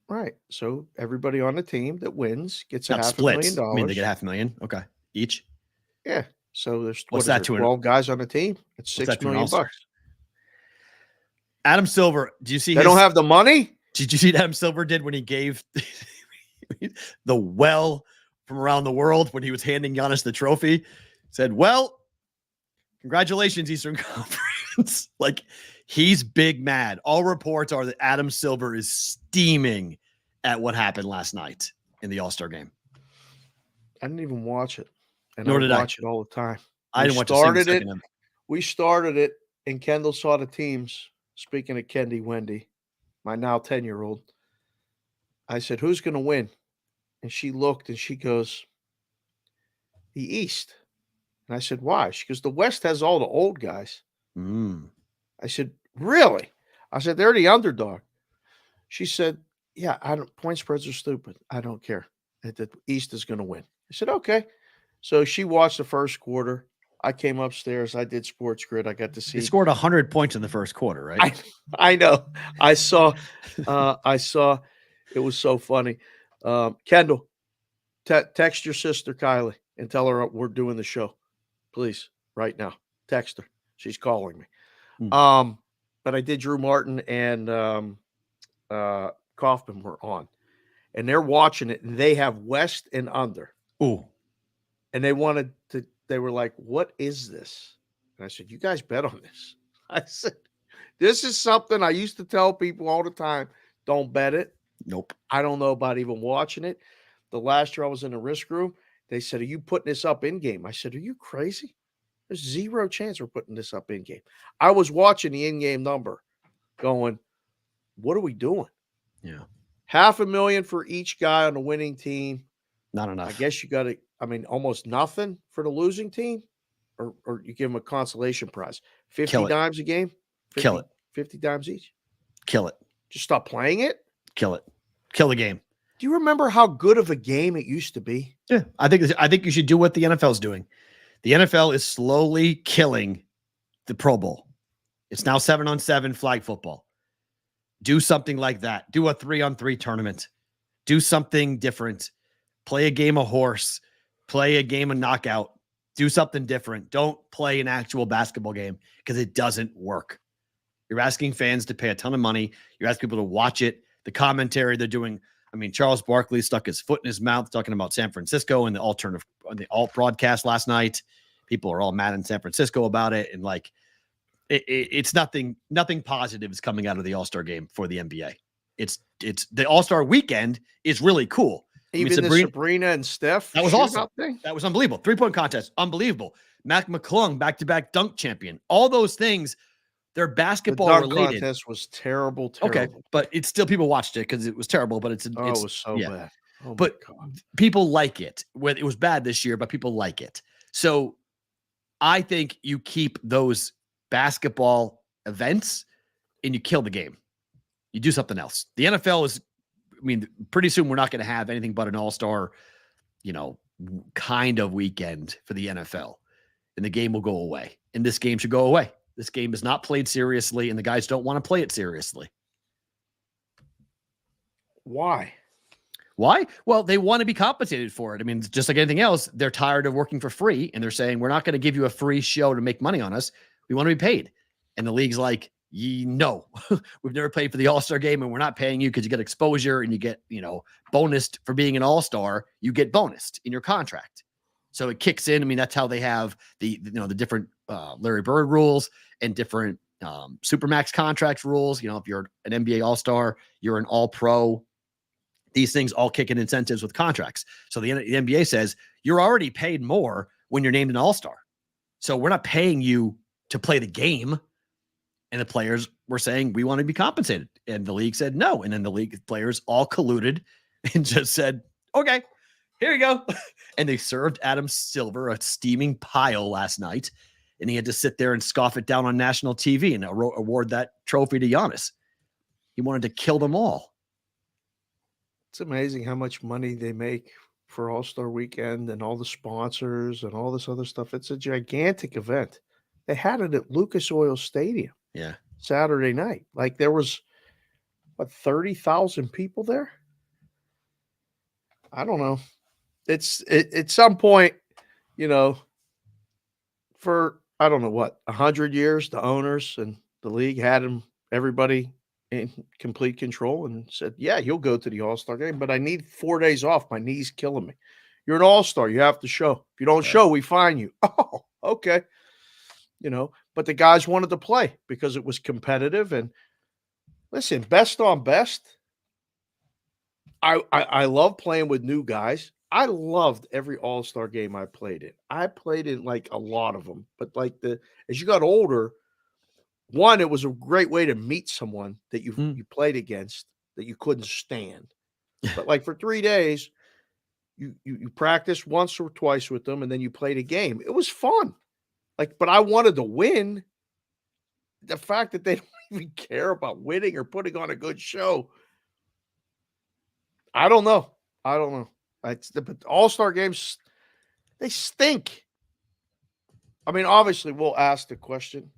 Right. So everybody on the team that wins gets Not splits. $500,000. I mean, they get $500,000. Okay. Each. Yeah. So there's what's that to 12 guys on the team? It's $6 million. Adam Silver, do you see they don't have the money? Did you see what Adam Silver did when he gave the well from around the world when he was handing Giannis the trophy? Said, well, congratulations, Eastern Conference. Like, he's big mad. All reports are that Adam Silver is steaming at what happened last night in the All-Star game. I didn't even watch it. And Nor did I watch it all the time. I didn't watch it. We started it, and Kendall saw the teams. Speaking of Kendi Wendy, my now 10-year-old, I said, who's going to win? And she looked and she goes, the East. And I said, why? She goes, the West has all the old guys. I said, really? I said, they're the underdog. She said, yeah, point spreads are stupid. I don't care. The East is going to win. I said, okay. So she watched the first quarter. I came upstairs. I did Sports Grid. I got to see. He scored 100 points in the first quarter, right? I know. I saw. It was so funny. Kendall, text your sister Kylie and tell her we're doing the show, please, right now. Text her. She's calling me. But I did Drew Martin and Kaufman were on, and they're watching it, and they have West and under. Ooh. And they wanted to. They were like, what is this? And I said, you guys bet on this. I said, this is something I used to tell people all the time. Don't bet it. Nope. I don't know about even watching it. The last year I was in the risk room, they said, are you putting this up in game? I said, are you crazy? There's zero chance we're putting this up in game. I was watching the in-game number going, what are we doing? Yeah. $500,000 for each guy on the winning team. Not enough. I guess you got to, almost nothing for the losing team, or you give them a consolation prize. 50 dimes a game? 50, Kill it. 50 dimes each? Kill it. Just stop playing it? Kill it. Kill the game. Do you remember how good of a game it used to be? Yeah. I think you should do what the NFL's doing. The NFL is slowly killing the Pro Bowl. It's now 7-on-7 flag football. Do something like that. Do a 3-on-3 tournament. Do something different. Play a game of horse. Play a game of knockout. Do something different. Don't play an actual basketball game because it doesn't work. You're asking fans to pay a ton of money. You're asking people to watch it. The commentary they're doing. I mean, Charles Barkley stuck his foot in his mouth talking about San Francisco and the alt broadcast last night. People are all mad in San Francisco about it. And like, it's nothing positive is coming out of the All-Star game for the NBA. It's the All-Star weekend is really cool. Even the Sabrina and Steph. That was awesome. That was unbelievable. 3-point contest. Unbelievable. Mac McClung, back-to-back dunk champion. All those things, they're basketball related. The dunk contest was terrible. Okay, but it's still, people watched it because it was terrible, but it was so bad. Oh but people like it. It was bad this year, but people like it. So I think you keep those basketball events and you kill the game. You do something else. The NFL is, I mean, pretty soon we're not going to have anything but an all-star, kind of weekend for the NFL, and the game will go away. And this game should go away. This game is not played seriously, and the guys don't want to play it seriously. Why? Well, they want to be compensated for it. I mean, just like anything else, they're tired of working for free, and they're saying, we're not going to give you a free show to make money on us. We want to be paid. And the league's like, no, we've never played for the All-Star game, and we're not paying you because you get exposure and you get, bonused for being an All-Star. You get bonused in your contract. So it kicks in. I mean, that's how they have the different Larry Bird rules and different Supermax contracts rules. If you're an NBA All-Star, you're an All-Pro. These things all kick in incentives with contracts. So the NBA says you're already paid more when you're named an All-Star. So we're not paying you to play the game. And the players were saying, we want to be compensated. And the league said no. And then the league players all colluded and just said, okay, here you go. And they served Adam Silver a steaming pile last night. And he had to sit there and scoff it down on national TV and award that trophy to Giannis. He wanted to kill them all. It's amazing how much money they make for All-Star Weekend and all the sponsors and all this other stuff. It's a gigantic event. They had it at Lucas Oil Stadium. Yeah. Saturday night. Like there was 30,000 people there. I don't know. It's at some point, for, I don't know what, 100 years, the owners and the league had everybody in complete control and said, yeah, you'll go to the All-Star game, but I need 4 days off. My knee's killing me. You're an All-Star. You have to show. If you don't show, we fine you. Oh, okay. But the guys wanted to play because it was competitive. And listen, best on best. I love playing with new guys. I loved every All-Star game I played in. I played in like a lot of them, but as you got older, one, it was a great way to meet someone that you played against that you couldn't stand. But like for 3 days, you practiced once or twice with them, and then you played a game. It was fun. But I wanted to win. The fact that they don't even care about winning or putting on a good show. I don't know. But All-Star games, they stink. I mean, obviously, we'll ask the question.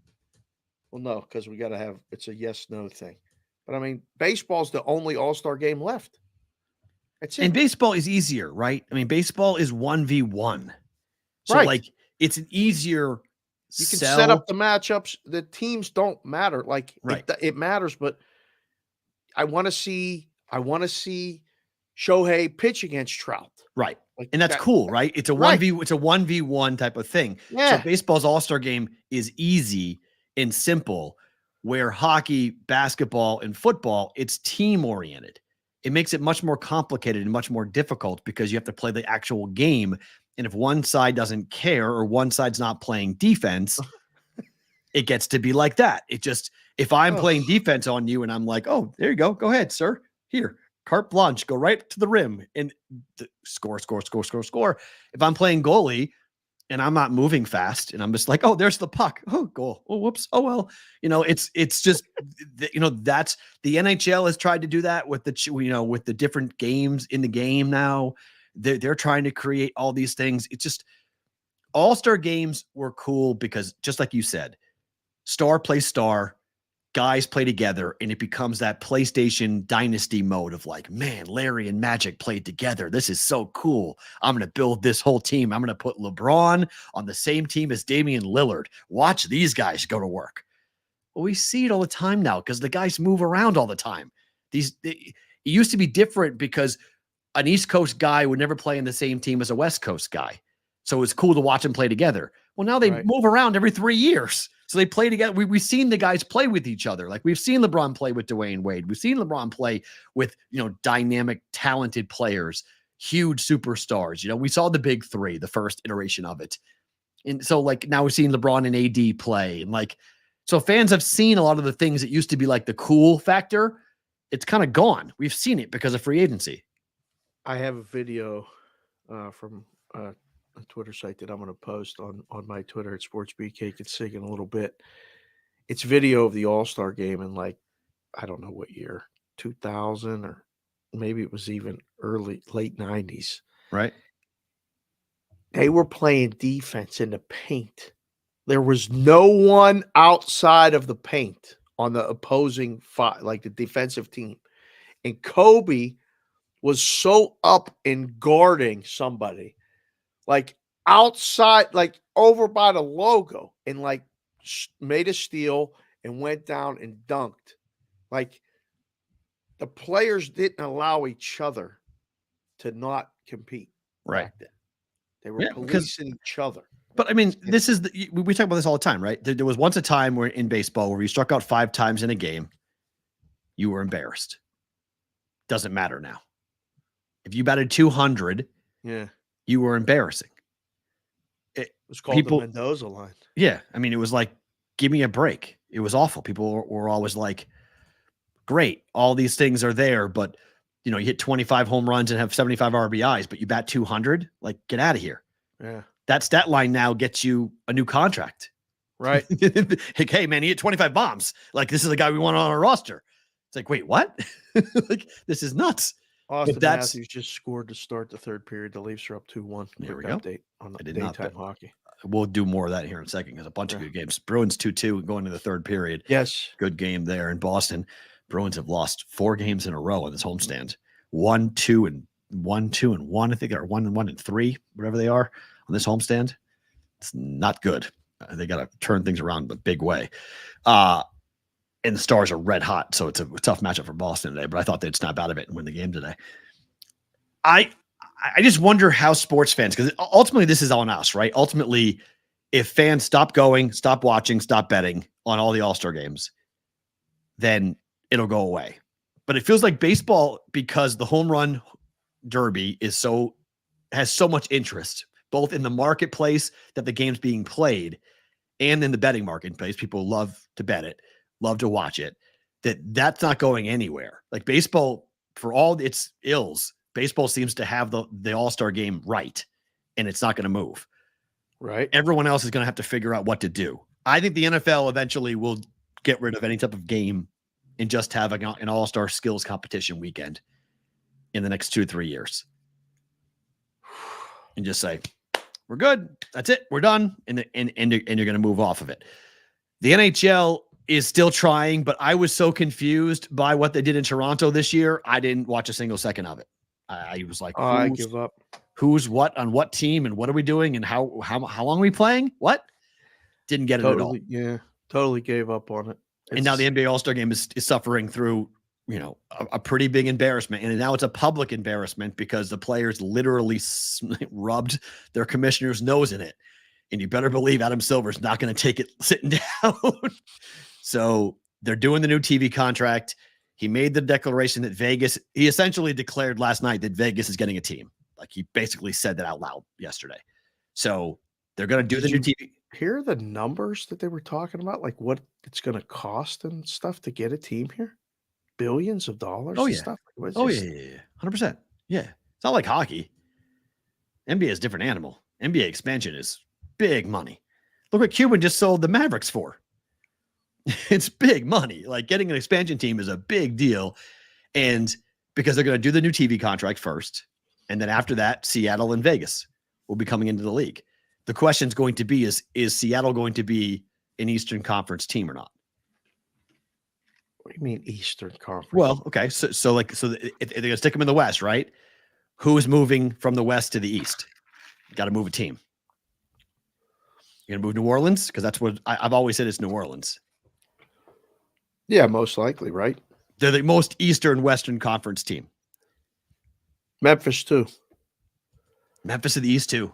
Well, no, because we got to have, it's a yes-no thing. But I mean, baseball's the only All-Star game left. That's it. And baseball is easier, right? I mean, baseball is 1v1. So right. It's an easier You can set up the matchups. The teams don't matter. Right. It matters, but I want to see Shohei pitch against Trout. Right. And that's cool, right? It's a 1v1 type of thing. Yeah. So baseball's All-Star game is easy and simple, where hockey, basketball, and football, it's team oriented. It makes it much more complicated and much more difficult because you have to play the actual game. And if one side doesn't care or one side's not playing defense, it gets to be like that. It just, if I'm playing defense on you and I'm like, oh, there you go. Go ahead, sir. Here, carte blanche, go right to the rim and score. If I'm playing goalie and I'm not moving fast and I'm just like, oh, there's the puck. Oh, goal. Oh, whoops. Oh, well, it's just, that's the NHL has tried to do that with with the different games in the game now. They're trying to create all these things. It's just All-Star games were cool because just like you said, star plays star. guys play together and it becomes that PlayStation dynasty mode of like, man, Larry and Magic played together. This is so cool. I'm going to build this whole team. I'm going to put LeBron on the same team as Damian Lillard. Watch these guys go to work. Well, we see it all the time now because the guys move around all the time. It used to be different because an East Coast guy would never play in the same team as a West Coast guy. So it's cool to watch them play together. Well, now they move around every 3 years. So they play together. We've seen the guys play with each other. Like we've seen LeBron play with Dwayne Wade. We've seen LeBron play with, dynamic, talented players, huge superstars. We saw the big three, the first iteration of it. And so like now we're seeing LeBron and AD play. And like, so fans have seen a lot of the things that used to be like the cool factor. It's kind of gone. We've seen it because of free agency. I have a video from a Twitter site that I'm going to post on my Twitter at SportsBK. You can see it in a little bit. It's video of the All-Star game in like, I don't know what year, 2000 or maybe it was even late 90s. Right. They were playing defense in the paint. There was no one outside of the paint on the opposing like the defensive team. And Kobe was so up in guarding somebody, like outside, like over by the logo, and like made a steal and went down and dunked. Like the players didn't allow each other to not compete. Right. Back then. They were policing each other. But I mean, we talk about this all the time, right? There was once a time where in baseball where you struck out 5 times in a game, you were embarrassed. Doesn't matter now. If you batted 200, you were embarrassing. It was called the Mendoza line. Yeah. I mean, it was like, give me a break. It was awful. People were always like, great, all these things are there, but you hit 25 home runs and have 75 RBIs, but you bat 200, like get out of here. Yeah. That stat line now gets you a new contract. Right. Like, hey man, he hit 25 bombs. Like this is the guy we want on our roster. It's like, wait, what? Like this is nuts. Austin Matthews just scored to start the third period. The Leafs are up 2-1. There we go. Update on the daytime hockey. We'll do more of that here in a second because a bunch of good games. Bruins 2-2 going to the third period. Yes. Good game there in Boston. Bruins have lost 4 games in a row on this homestand. 1-2 and 1, I think, or 1-1 and 3, whatever they are on this homestand. It's not good. They got to turn things around in a big way. And the Stars are red hot, so it's a tough matchup for Boston today, but I thought they'd snap out of it and win the game today. I just wonder how sports fans, because ultimately this is on us, right? Ultimately, if fans stop going, stop watching, stop betting on all the All-Star games, then it'll go away. But it feels like baseball, because the home run derby has so much interest, both in the marketplace that the game's being played and in the betting marketplace. People love to bet it, love to watch it, that's not going anywhere. Like baseball, for all its ills, baseball seems to have the All-Star game right, and it's not going to move. Right. Everyone else is going to have to figure out what to do. I think the NFL eventually will get rid of any type of game and just have an all-star skills competition weekend in the next 2-3 years. And just say, we're good. That's it. We're done. And you're going to move off of it. The NHL is still trying, but I was so confused by what they did in Toronto this year. I didn't watch a single second of it. I was like, I give up. Who's what on what team and what are we doing and how long are we playing? What? Didn't get it at all. Yeah. Totally gave up on it. And now the NBA All-Star game is suffering through, a pretty big embarrassment. And now it's a public embarrassment because the players literally rubbed their commissioner's nose in it. And you better believe Adam Silver's not going to take it sitting down. So they're doing the new TV contract. He made the declaration that he essentially declared last night that Vegas is getting a team. Like he basically said that out loud yesterday. So they're going to do the new TV. Hear the numbers that they were talking about, like what it's going to cost and stuff to get a team here? Billions of dollars. Oh yeah. Stuff. Yeah. 100%. Yeah. It's not like hockey. NBA is a different animal. NBA expansion is big money. Look what Cuban just sold the Mavericks for. It's big money. Like getting an expansion team is a big deal. And because they're going to do the new TV contract first. And then after that, Seattle and Vegas will be coming into the league. The question is going to be, is Seattle going to be an Eastern Conference team or not? What do you mean Eastern Conference? Well, okay. So if they're going to stick them in the West, right? Who's moving from the West to the East? Got to move a team. You're going to move New Orleans? Because that's what I've always said it's New Orleans. Yeah, most likely, right? They're the most Eastern Western Conference team. Memphis, too. Memphis to the East, too.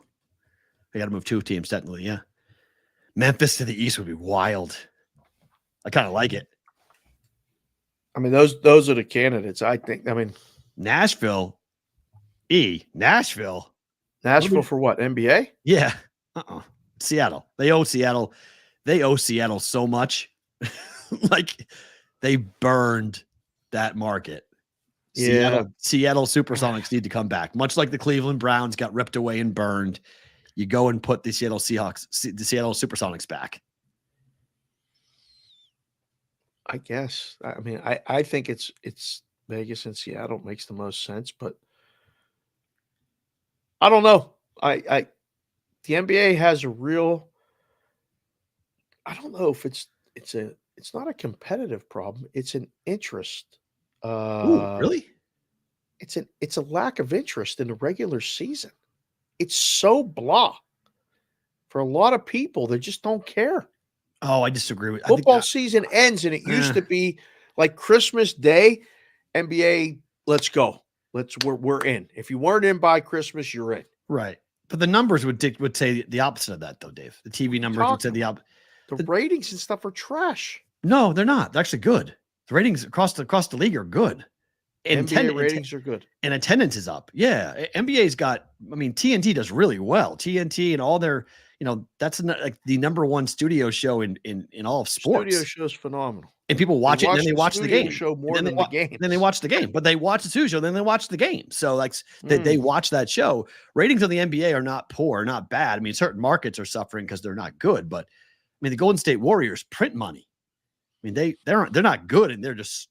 They got to move 2 teams, technically, yeah. Memphis to the East would be wild. I kind of like it. I mean, those are the candidates, I think. I mean, Nashville. Nashville for what? NBA? Yeah. Seattle. They owe Seattle so much. Like they burned that market. Yeah. Seattle Supersonics need to come back. Much like the Cleveland Browns got ripped away and burned. You go and put the Seattle Supersonics back. I guess. I mean, I think it's Vegas and Seattle makes the most sense, but I don't know. The NBA has a real. I don't know if it's not a competitive problem. It's an interest. Ooh, really? It's a lack of interest in the regular season. It's so blah for a lot of people. They just don't care. Oh, I disagree with football season ends, and it used to be like Christmas Day. NBA, let's go. We're in. If you weren't in by Christmas, you're in. Right. But the numbers would say the opposite of that, though, Dave. The TV numbers would say the opposite. The ratings and stuff are trash. No, they're not. They're actually good. The ratings across the league are good. And NBA ratings are good. And attendance is up. Yeah. NBA's got, TNT does really well. TNT and all their, that's like the number one studio show in all of sports. Studio show's phenomenal. And people watch it and then they watch the game. Show more than the game. Then they watch the game. But they watch the studio show, then they watch the game. So like they watch that show. Ratings on the NBA are not poor, not bad. Certain markets are suffering because they're not good. But the Golden State Warriors print money. They're not good, and they're just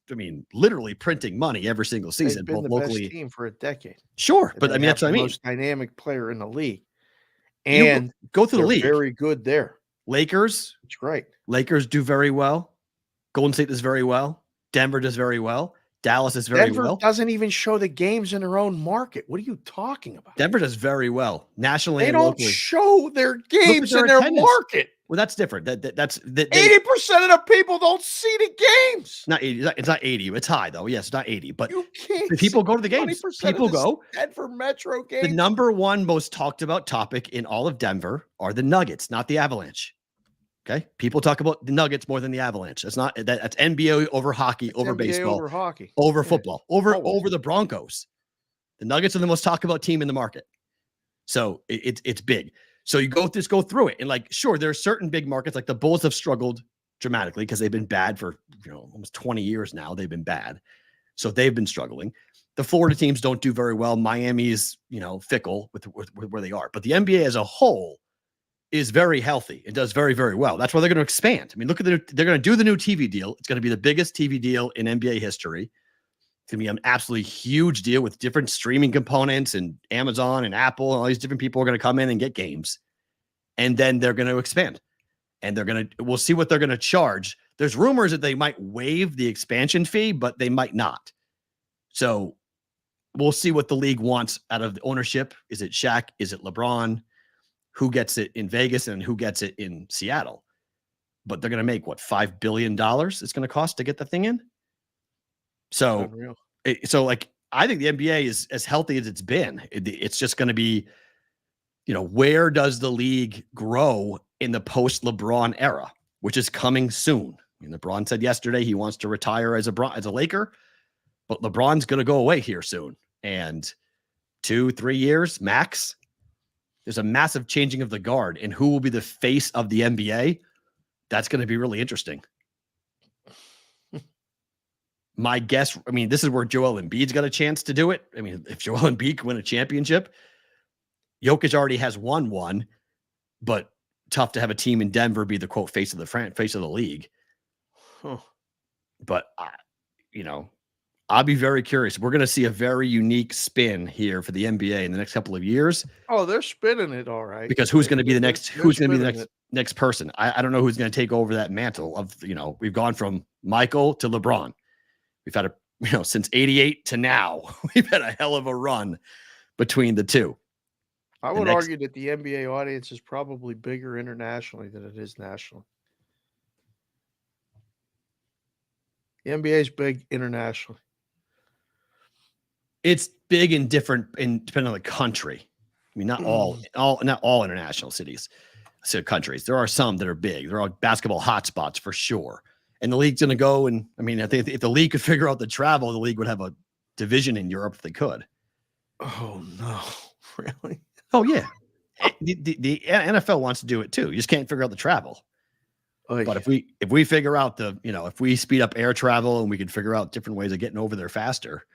literally printing money every single season. They've been both the locally. Best team for a decade. Sure, but that's what I mean. Most dynamic player in the league, and go through the league. Very good there. Lakers, it's great. Lakers do very well. Golden State does very well. Denver does very well. Dallas is very well. Denver doesn't even show the games in their own market. What are you talking about? Denver does very well nationally. They don't locally. Show their games in their market. Well, that's different. That's 80% of the people don't see the games. Not 80. It's not 80. It's high though. Yes, it's not 80. But you can't. People go to the games. People go. Denver Metro games. The number one most talked about topic in all of Denver are the Nuggets, not the Avalanche. Okay, people talk about the Nuggets more than the Avalanche. That's NBA over hockey, over NBA baseball, over hockey, over football, over the Broncos. The Nuggets are the most talked about team in the market, so it's big. So you go through it, and sure, there are certain big markets like the Bulls have struggled dramatically because they've been bad for almost 20 years now. They've been bad, so they've been struggling. The Florida teams don't do very well. Miami's fickle with where they are, but the NBA as a whole is very healthy. It does very, very well. That's why they're going to expand. Look at they're going to do the new TV deal. It's going to be the biggest TV deal in NBA history. It's going to be an absolutely huge deal with different streaming components, and Amazon and Apple and all these different people are going to come in and get games. And then they're going to expand, and we'll see what they're going to charge. There's rumors that they might waive the expansion fee, but they might not. So we'll see what the league wants out of the ownership. Is it Shaq? Is it LeBron? Who gets it in Vegas and who gets it in Seattle? But they're going to make $5 billion it's going to cost to get the thing in. So, I think the NBA is as healthy as it's been. It's just going to be, where does the league grow in the post LeBron era, which is coming soon? LeBron said yesterday he wants to retire as a Laker, but LeBron's going to go away here soon. And 2-3 years max. There's a massive changing of the guard, and who will be the face of the NBA? That's going to be really interesting. My guess, this is where Joel Embiid's got a chance to do it. If Joel Embiid can win a championship, Jokic already has won one, but tough to have a team in Denver be the quote face of the league. Huh. But I'll be very curious. We're going to see a very unique spin here for the NBA in the next couple of years. Oh, they're spinning it all right. Because who's going to be the next? Who's going to be the next? next person. I don't know who's going to take over that mantle of, we've gone from Michael to LeBron. We've had since 88 to now, we've had a hell of a run between the two. I would argue that the NBA audience is probably bigger internationally than it is nationally. The NBA is big internationally. It's big and different depending on the country. I mean, not all international countries. There are some that are big. There are basketball hotspots for sure. And the league's going to go. And I mean, I think if the league could figure out the travel, the league would have a division in Europe if they could. Oh no, really? Oh yeah. The NFL wants to do it too. You just can't figure out the travel. But if we figure out if we speed up air travel and we can figure out different ways of getting over there faster,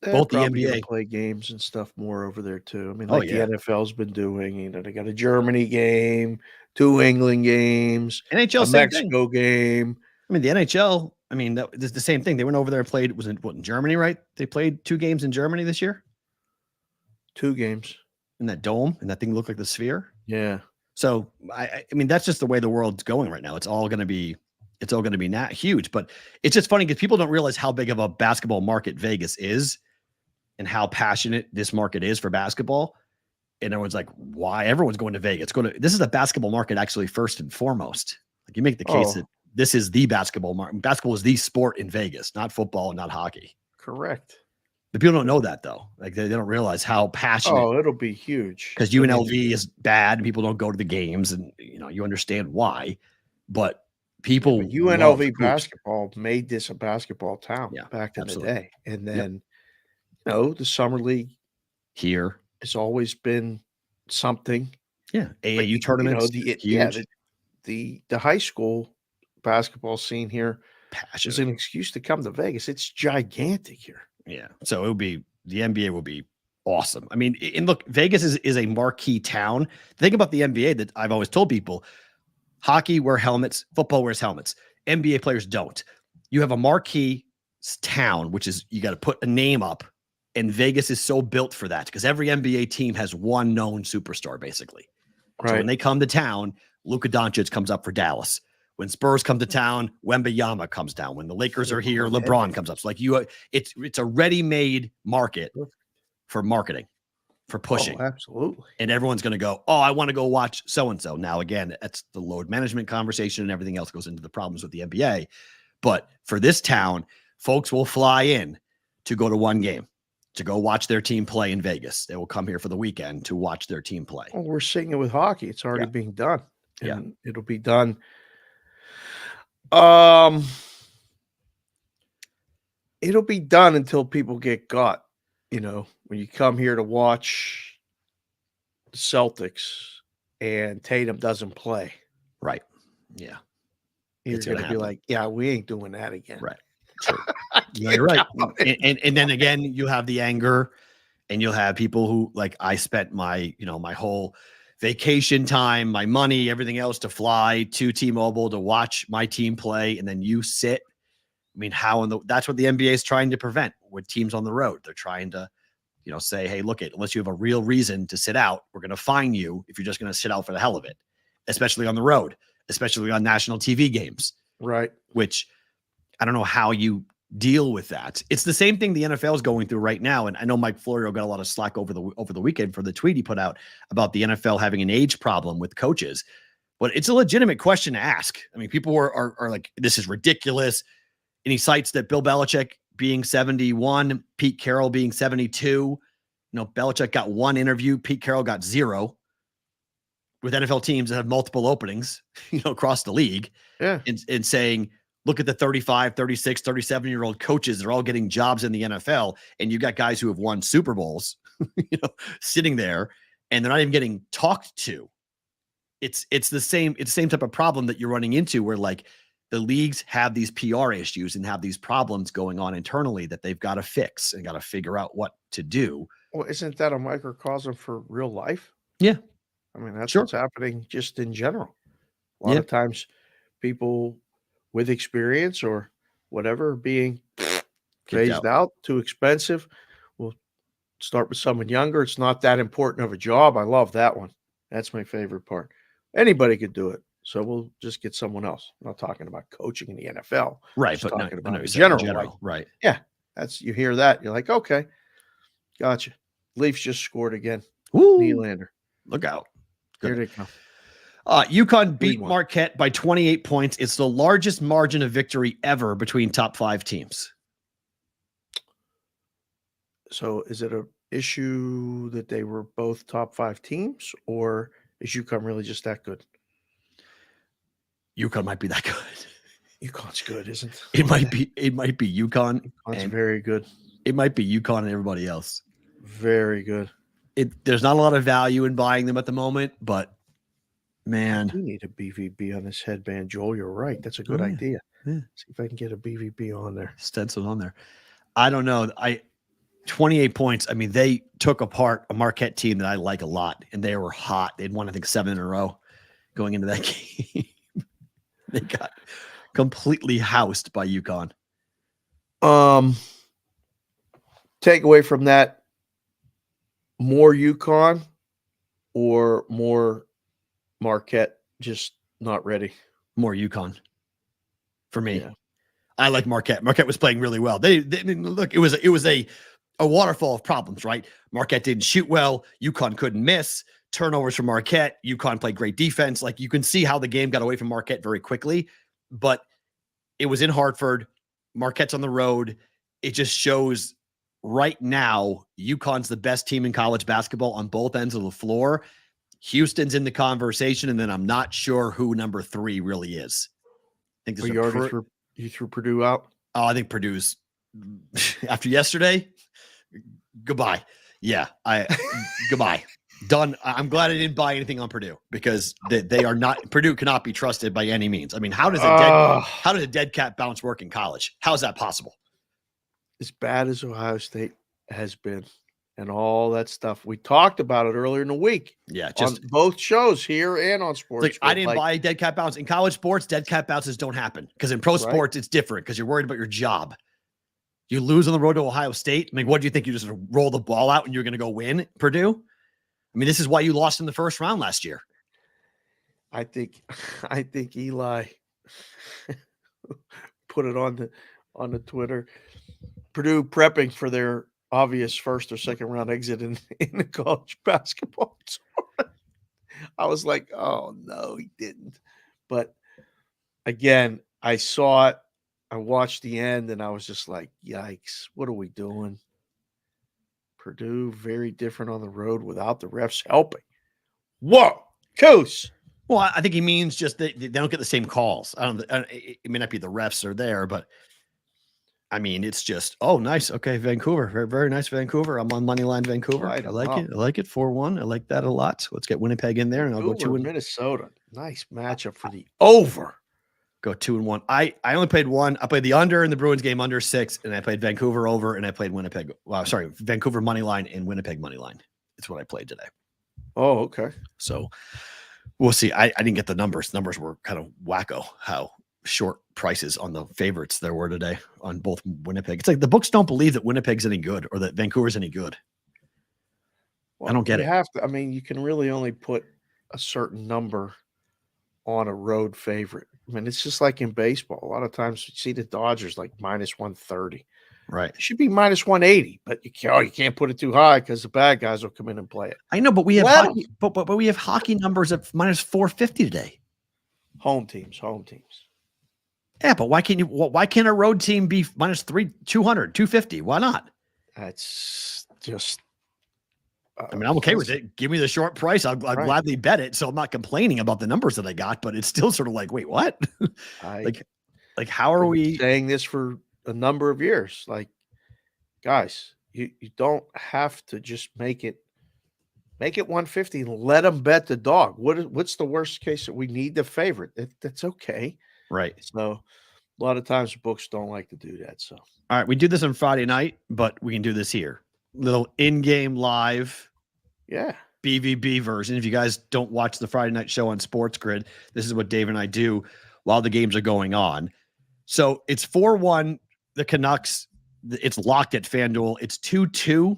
both the NBA play games and stuff more over there too. I mean, the NFL's been doing, they got a Germany game, 2 England games, NHL, a Mexico game. I mean, the NHL, that's the same thing. They went over there and played, in Germany, right? They played 2 games in Germany this year? 2 games. In that dome, and that thing looked like the Sphere? Yeah. So, I mean, that's just the way the world's going right now. It's all going to be not huge, but it's just funny because people don't realize how big of a basketball market Vegas is and how passionate this market is for basketball. And everyone's like, why? Everyone's going to Vegas. This is a basketball market actually first and foremost. Like, you make the case that this is the basketball market. Basketball is the sport in Vegas, not football, not hockey. Correct. But people don't know that though. Like they don't realize how passionate. Oh, it'll be huge. Because UNLV is bad and people don't go to the games, and you understand why. But people, UNLV basketball made this a basketball town back in the day. And then, the summer league here has always been something. Yeah. AAU tournaments. The high school basketball scene here is an excuse to come to Vegas. It's gigantic here. Yeah. So the NBA will be awesome. I mean, and look, Vegas is a marquee town. The thing about the NBA that I've always told people, hockey wear helmets, football wears helmets. NBA players don't. You have a marquee town, which is, you got to put a name up. And Vegas is so built for that because every NBA team has one known superstar, basically. Right. So when they come to town, Luka Doncic comes up for Dallas. When Spurs come to town, Wembanyama comes down. When the Lakers are here, LeBron comes up. So it's a ready-made market for marketing, for pushing. Oh, absolutely. And everyone's going to go, oh, I want to go watch so-and-so. Now, again, that's the load management conversation and everything else goes into the problems with the NBA. But for this town, folks will fly in to go to one game, to go watch their team play in Vegas. They will come here for the weekend to watch their team play. Well, we're seeing it with hockey. It's already being done. And it'll be done. It'll be done until people get got. When you come here to watch the Celtics and Tatum doesn't play. Right. Yeah. You're going to be like, yeah, we ain't doing that again. Right. Sure. You're right. And then again, you have the anger and you'll have people who, like, I spent my whole vacation time, my money, everything else to fly to T-Mobile to watch my team play. And then you sit. I mean, that's what the NBA is trying to prevent with teams on the road. They're trying to, say, hey, look, unless you have a real reason to sit out, we're going to fine you if you're just going to sit out for the hell of it, especially on the road, especially on national TV games. Right. Which I don't know how you deal with that. It's the same thing the NFL is going through right now. And I know Mike Florio got a lot of slack over the weekend for the tweet he put out about the NFL having an age problem with coaches, but it's a legitimate question to ask. I mean, people are like, this is ridiculous. And he cites that Bill Belichick being 71, Pete Carroll being 72. Belichick got 1 interview. Pete Carroll got 0 with NFL teams that have multiple openings, across the league. Yeah. And saying, look at the 35, 36, 37-year-old coaches. They're all getting jobs in the NFL. And you got guys who have won Super Bowls, sitting there, and they're not even getting talked to. It's the same type of problem that you're running into where, like, the leagues have these PR issues and have these problems going on internally that they've got to fix and got to figure out what to do. Well, isn't that a microcosm for real life? Yeah. I mean, that's what's happening just in general. A lot of times people with experience or whatever being phased out, too expensive. We'll start with someone younger. It's not that important of a job. I love that one. That's my favorite part. Anybody could do it. So we'll just get someone else. I'm not talking about coaching in the NFL. Right. Just But talking about in general, general. Like, right. yeah, you hear that. You're like, okay, gotcha. Leafs just scored again. Woo, Nylander. look out. Here they come. UConn beat 3-1. Marquette by 28 points. It's the largest margin of victory ever between top 5 teams. So is it an issue that they were both top 5 teams, or is UConn really just that good? UConn might be that good. UConn's good, isn't it? It might be UConn. UConn's very good. It might be UConn and everybody else. Very good. There's not a lot of value in buying them at the moment, but man, We need a BVB on this headband, Joel. You're right. That's a good yeah. idea. Yeah. See if I can get a BVB on there. stenciled on there. I don't know. 28 points. I mean, they took apart a Marquette team that I like a lot, and they were hot. They'd won, I think, 7 in a row going into that game. They got completely housed by UConn. Take away from that, more UConn or more Marquette just not ready? More UConn for me. Yeah. I like Marquette. Marquette was playing really well. They look, it was a waterfall of problems, right? Marquette didn't shoot well. UConn couldn't miss. Turnovers from Marquette. UConn played great defense. Like, you can see how the game got away from Marquette very quickly, but it was in Hartford. Marquette's on the road. It just shows right now UConn's the best team in college basketball on both ends of the floor. Houston's in the conversation, and then I'm not sure who number 3 really is. I think there's You threw Purdue out? Oh, I think Purdue's after yesterday. Goodbye. Yeah, goodbye. Done. I'm glad I didn't buy anything on Purdue, because they are not. Purdue cannot be trusted by any means. I mean, how does a dead cat bounce work in college? How is that possible? As bad as Ohio State has been and all that stuff. We talked about it earlier in the week. Yeah, just on both shows here and on sports. like, I didn't buy dead cat bounce in college sports. Dead cat bounces don't happen, because in pro sports it's different, because you're worried about your job. You lose on the road to Ohio State. I mean, what do you think? You just roll the ball out and you're going to go win Purdue? I mean, this is why you lost in the first round last year. I think Eli put it on the Twitter. Purdue prepping for their obvious first or second round exit in the college basketball tournament. I was like, oh no, he didn't. But again, I saw it. I watched the end and I was just like, yikes, what are we doing? Purdue, very different on the road without the refs helping. Whoa, Coos. Well, I think he means just that they don't get the same calls. It may not be the refs are there, but I mean, it's just, oh, nice. Okay, Vancouver. Very, very nice, Vancouver. I'm on Moneyline Vancouver. I like it. I like it. 4-1. I like that a lot. Let's get Winnipeg in there, and I'll go 2 in Minnesota. Nice matchup for the over. Go 2-1. I only played one. I played the under in the Bruins game, under 6, and I played Vancouver over, and I played Winnipeg. Well, sorry, Vancouver money line and Winnipeg money line. It's what I played today. Oh, okay. So we'll see. I didn't get the numbers. Numbers were kind of wacko how short prices on the favorites there were today on both Winnipeg. It's like the books don't believe that Winnipeg's any good or that Vancouver's any good. Well, I don't get it. I mean, you can really only put a certain number on a road favorite. I mean, it's just like in baseball. A lot of times you see the Dodgers like minus 130. Right. It should be minus 180, but you can't put it too high because the bad guys will come in and play it. I know, but we have hockey, but we have hockey numbers at minus 450 today. Home teams. Yeah, but why can't a road team be minus 200, 250? Why not? That's just I mean, I'm okay with it. Give me the short price. I'll gladly bet it. So I'm not complaining about the numbers that I got, but it's still sort of like, wait, what? like how are we saying this for a number of years? Like, guys, you don't have to just make it 150 and let them bet the dog. What's the worst case that we need the favorite? That's okay. Right. So a lot of times books don't like to do that. So, all right, we do this on Friday night, but we can do this here. Little in-game live BVB version. If you guys don't watch the Friday night show on Sports Grid, this is what Dave and I do while the games are going on. So it's 4-1, the Canucks. It's locked at Fanduel. It's 2-2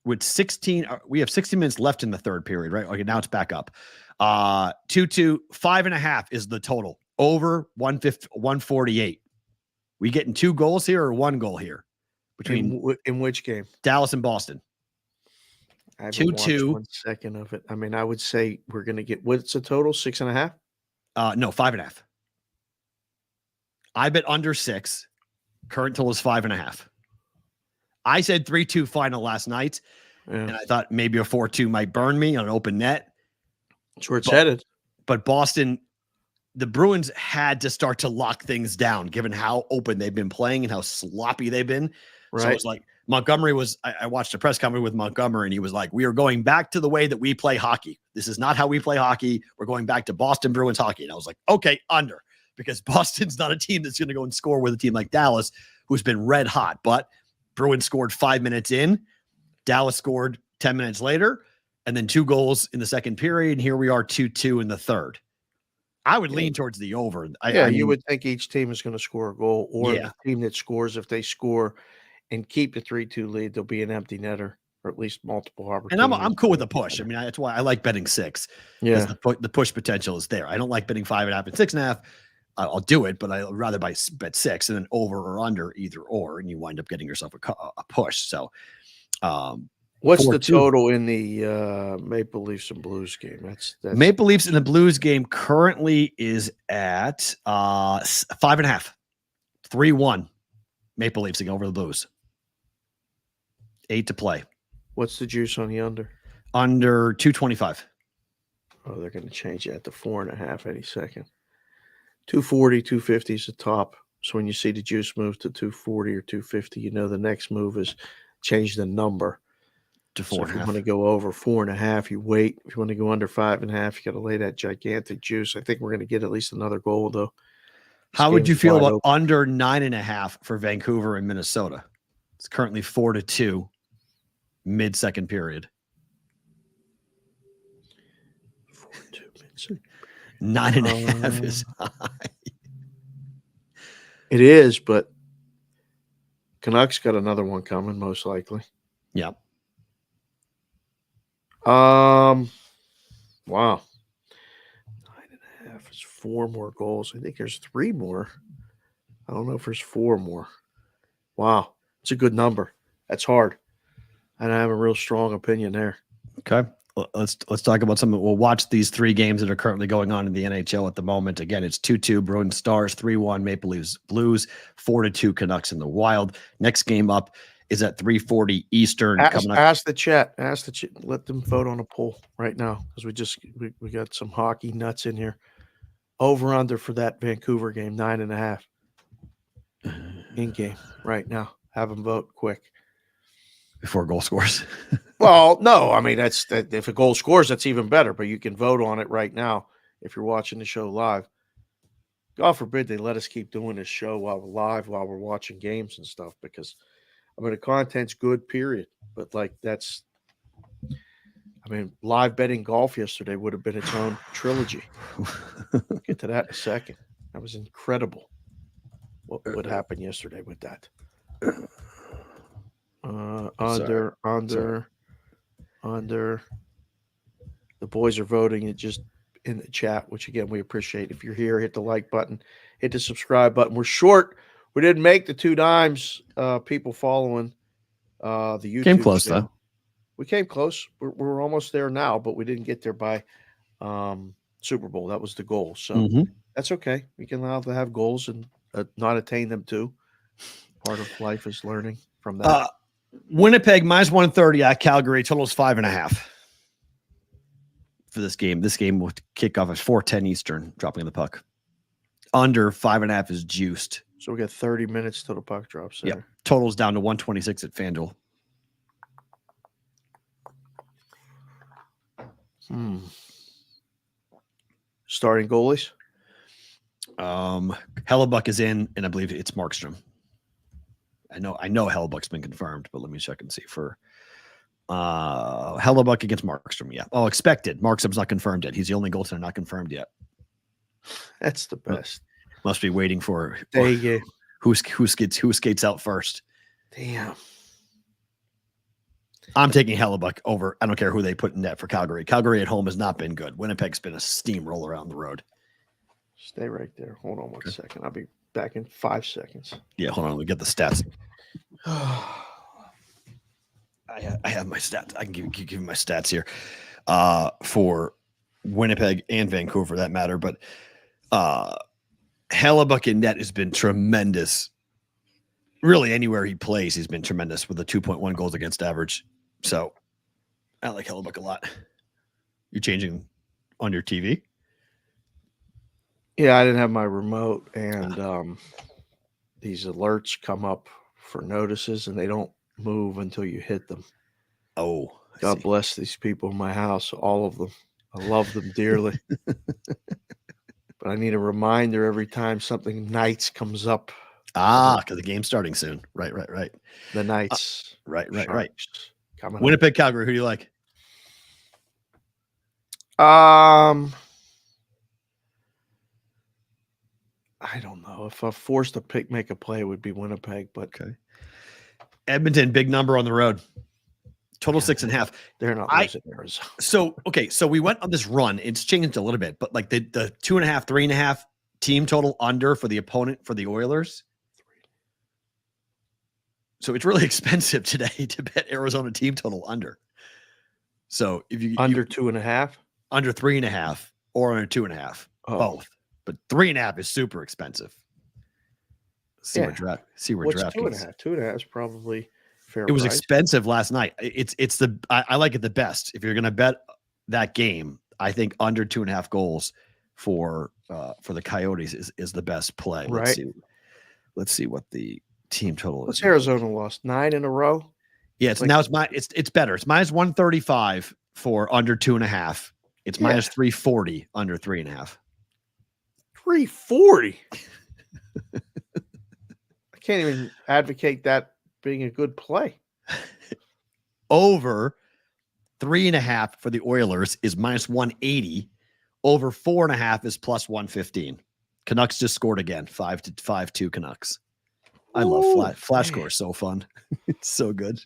with 16. We have 60 minutes left in the third period, right? Okay, now it's back up. 2-2, 5.5 is the total. Over 148. We getting 2 goals here or 1 goal here? Between in which game? Dallas and Boston. I haven't 2-2. watched 1 second of it. I mean, I would say we're going to get, what's the total? 6.5? No, 5.5. I bet under 6. Current total is 5.5. I said 3-2 final last night, and I thought maybe a 4-2 might burn me on an open net. That's where it's headed. But Boston, the Bruins had to start to lock things down, given how open they've been playing and how sloppy they've been. Right. So it's like Montgomery was, I watched a press conference with Montgomery, and he was like, we are going back to the way that we play hockey. This is not how we play hockey. We're going back to Boston Bruins hockey. And I was like, okay, under, because Boston's not a team that's going to go and score with a team like Dallas, who's been red hot. But Bruins scored 5 minutes in. Dallas scored 10 minutes later, and then 2 goals in the second period. And here we are 2-2 in the third. I would lean towards the over. I mean, you would think each team is going to score a goal, or the team that scores, if they score and keep the 3-2 lead, there'll be an empty netter or at least multiple opportunities. And I'm cool with the push. I mean, that's why I like betting 6. Yeah, the push potential is there. I don't like betting 5.5 and 6.5. I'll do it, but I'd rather bet 6 and then over or under either or, and you wind up getting yourself a push. So, what's the total in the Maple Leafs and Blues game? That's Maple Leafs in the Blues game currently is at 5.5, 3-1. Maple Leafs over the Blues. 8 to play. What's the juice on the under? Under 225. Oh, they're going to change that to 4.5 any second. 240, 250 is the top. So when you see the juice move to 240 or 250, you know the next move is change the number to 4.5. So if you want to go over 4.5, you wait. If you want to go under 5.5, you got to lay that gigantic juice. I think we're going to get at least another goal, though. How would you feel about under 9.5 for Vancouver and Minnesota? It's currently 4-2 mid-second period. 4-2 mid-second. 9.5 is high. It is, but Canucks got another one coming, most likely. Yep. Wow. 9.5 is 4 more goals. I think there's 3 more. I don't know if there's 4 more. Wow. It's a good number. That's hard. And I have a real strong opinion there. Okay. Let's talk about something. We'll watch these 3 games that are currently going on in the NHL at the moment. Again, it's 2-2 Bruins Stars, 3-1 Maple Leafs Blues, 4-2 Canucks in the Wild. Next game up is at 3:40 Eastern. Ask the chat. Let them vote on a poll right now, because we got some hockey nuts in here. Over under for that Vancouver game, 9.5 in game right now. Have them vote quick before goal scores. Well, no, I mean if a goal scores, that's even better. But you can vote on it right now if you're watching the show live. God forbid they let us keep doing this show while we're live, while we're watching games and stuff, because I mean the content's good, period. But live betting golf yesterday would have been its own trilogy. We'll get to that in a second. That was incredible. What happened yesterday with that? Under. The boys are voting it just in the chat, which again we appreciate. If you're here, hit the like button, hit the subscribe button. We're short. We didn't make the 2 dimes. People following the YouTube came close channel. though. We came close. We're almost there now, but we didn't get there by Super Bowl. That was the goal. So that's okay. We can allow to have goals and not attain them too. Part of life is learning from that. Winnipeg minus 130 at Calgary. Total is 5.5 for this game. This game will kick off at 4:10 Eastern, dropping the puck. Under 5.5 is juiced. So we got 30 minutes till the puck drops there. Yep. Total's down to 126 at Fanduel. Starting goalies. Hellebuck is in, and I believe it's Markstrom. I know Hellebuck's been confirmed, but let me check and see for Hellebuck against Markstrom. Yeah. Oh, expected. Markstrom's not confirmed yet. He's the only goaltender not confirmed yet. That's the best. Must be waiting for who skates out first. Damn. I'm taking Hellebuck over. I don't care who they put in net for Calgary. Calgary at home has not been good. Winnipeg's been a steamroller on the road. Stay right there. Hold on one second. I'll be back in 5 seconds. Yeah, hold on. Let me get the stats. I have my stats. I can give you my stats here for Winnipeg and Vancouver, for that matter. But Hellebuck in net has been tremendous. Really, anywhere he plays, he's been tremendous with a 2.1 goals against average. So I like Hellebuck a lot. You changing on your TV? Yeah, I didn't have my remote, and these alerts come up for notices, and they don't move until you hit them. Oh, God bless these people in my house, all of them. I love them dearly. But I need a reminder every time something Knights comes up. Because the game's starting soon. Right. The Knights. Right. Coming Winnipeg, Calgary, who do you like? I don't know. If I'm forced to make a play, it would be Winnipeg. But okay. Edmonton, big number on the road. Total 6.5. They're not losing Arizona. So we went on this run. It's changed a little bit, but like the 2.5, 3.5 team total under for the opponent for the Oilers. So it's really expensive today to bet Arizona team total under. So if you under 2.5, under 3.5, or under 2.5, both. But 3.5 is super expensive. What's 2.5? 2.5 is probably fair. It was expensive last night. I like it the best. If you're going to bet that game, I think under 2.5 goals for the Coyotes is the best play. Right. Let's see what the team total is. What's Arizona lost? 9 in a row? Yeah, it's better. It's minus 135 for under 2.5. It's minus 340 under 3.5. 340. I can't even advocate that being a good play. Over 3.5 for the Oilers is minus 180. Over 4.5 is plus 115. Canucks just scored again. 5-2 Canucks. I love Flash Score. Is so fun. It's so good.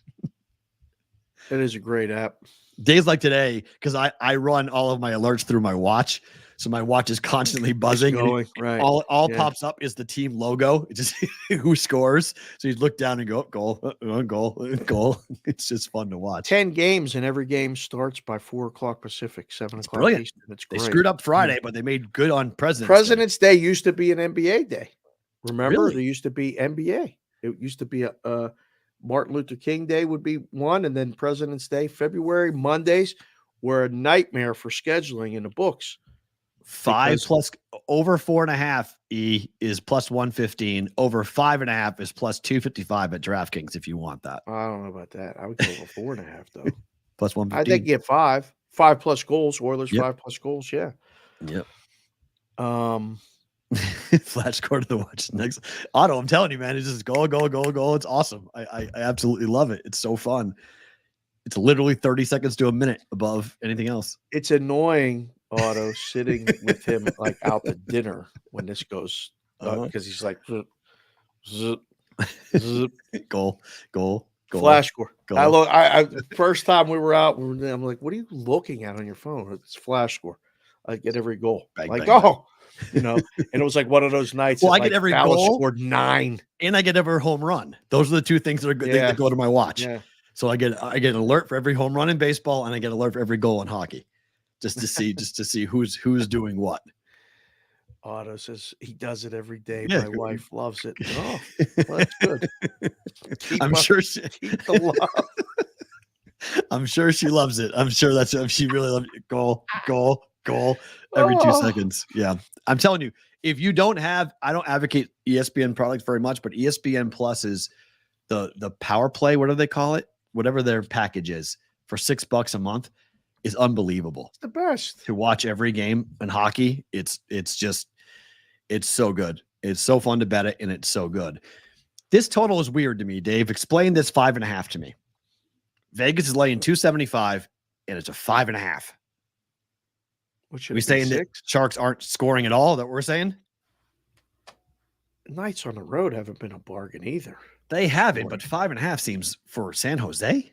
It is a great app. Days like today, because I run all of my alerts through my watch. So my watch is constantly buzzing. Going, right. All pops up is the team logo. It's just who scores. So you look down and go, goal. It's just fun to watch. 10 games, and every game starts by 4 o'clock Pacific, 7 o'clock brilliant. Eastern. It's great. They screwed up Friday, but they made good on President's Day used to be an NBA day. Remember? Really? There used to be NBA. It used to be a Martin Luther King Day would be one, and then President's Day, February. Mondays were a nightmare for scheduling in the books. 5 plus over 4.5 is plus 115. Over 5.5 is plus 255 at DraftKings if you want that. I don't know about that. I would go over 4.5 though. Plus 115. I think get 5 plus goals. Oilers 5 plus goals. Yeah. Yep. Flash Score to the watch next. Otto, I'm telling you, man, it's just goal. It's awesome. I absolutely love it. It's so fun. It's literally 30 seconds to a minute above anything else. It's annoying, Otto, sitting with him like out to dinner when this goes because he's like goal. Flash Score. Goal. I first time we were out, I'm like, what are you looking at on your phone? It's Flash Score. I get every goal. Bang, like, bang. And it was like one of those nights. Well, I get every goal. Scored 9, and I get every home run. Those are the two things that are good that go to my watch. Yeah. So I get an alert for every home run in baseball, and I get an alert for every goal in hockey, just to see who's doing what. Otto says he does it every day. Yeah. My wife loves it. Oh, well, that's good. I'm sure keep the love. I'm sure she loves it. I'm sure she really loves it. Goal every 2 seconds. Yeah. I'm telling you, if you don't have, I don't advocate ESPN products very much, but ESPN Plus is the power play. What do they call it? Whatever their package is for $6 a month is unbelievable. It's the best To watch every game in hockey. It's so good. It's so fun to bet it, and it's so good. This total is weird to me, Dave. Explain this 5.5 to me. Vegas is laying 275, and it's a 5.5. We saying that Sharks aren't scoring at all? That we're saying? Nights on the road haven't been a bargain either. They haven't, but 5.5 seems for San Jose.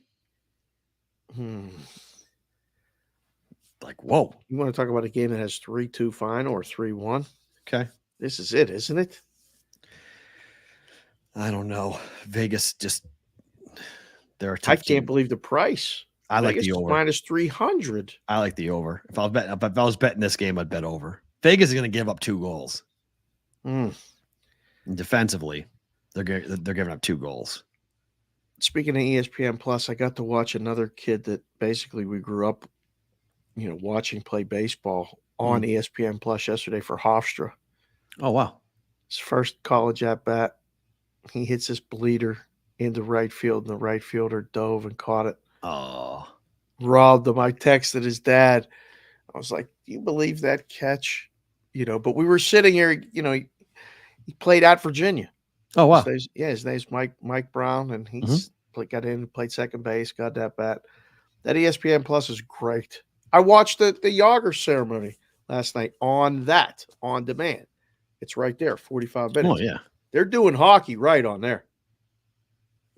Like, whoa. You want to talk about a game that has 3-2 final or 3-1? Okay. This is it, isn't it? I don't know. Vegas just they're a I tough can't team. believe the price. I like Vegas the over. minus 300. I like the over. If I was betting this game, I'd bet over. Vegas is going to give up 2 goals. And defensively, they're giving up 2 goals. Speaking of ESPN Plus, I got to watch another kid that basically we grew up, watching play baseball on ESPN Plus yesterday for Hofstra. Oh, wow. His first college at bat. He hits this bleeder into right field, and the right fielder dove and caught it. Oh. Robbed him. I texted his dad. I was like, do you believe that catch? But we were sitting here, he played at Virginia. Oh, wow. His name's Mike Brown, and he's got in, played second base, got that bat. That ESPN Plus is great. I watched the Yager ceremony last night on demand. It's right there, 45 minutes. Oh, yeah. They're doing hockey right on there.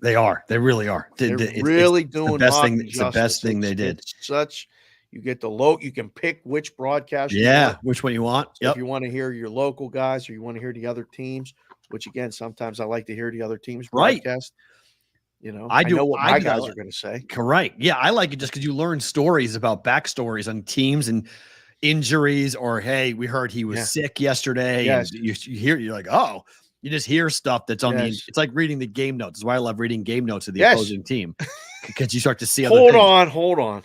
They are. They really are. They're really doing the best hockey thing. It's the best thing they did. You get you can pick which broadcast. Yeah, which one you want. So if you want to hear your local guys or you want to hear the other teams, which again, sometimes I like to hear the other teams broadcast. I know what my guys are going to say. Correct. Yeah, I like it just because you learn stories about backstories on teams and injuries, or hey, we heard he was sick yesterday. Yes. And you're like, oh, you just hear stuff that's on it's like reading the game notes. That's why I love reading game notes of the opposing team, because you start to see Hold on.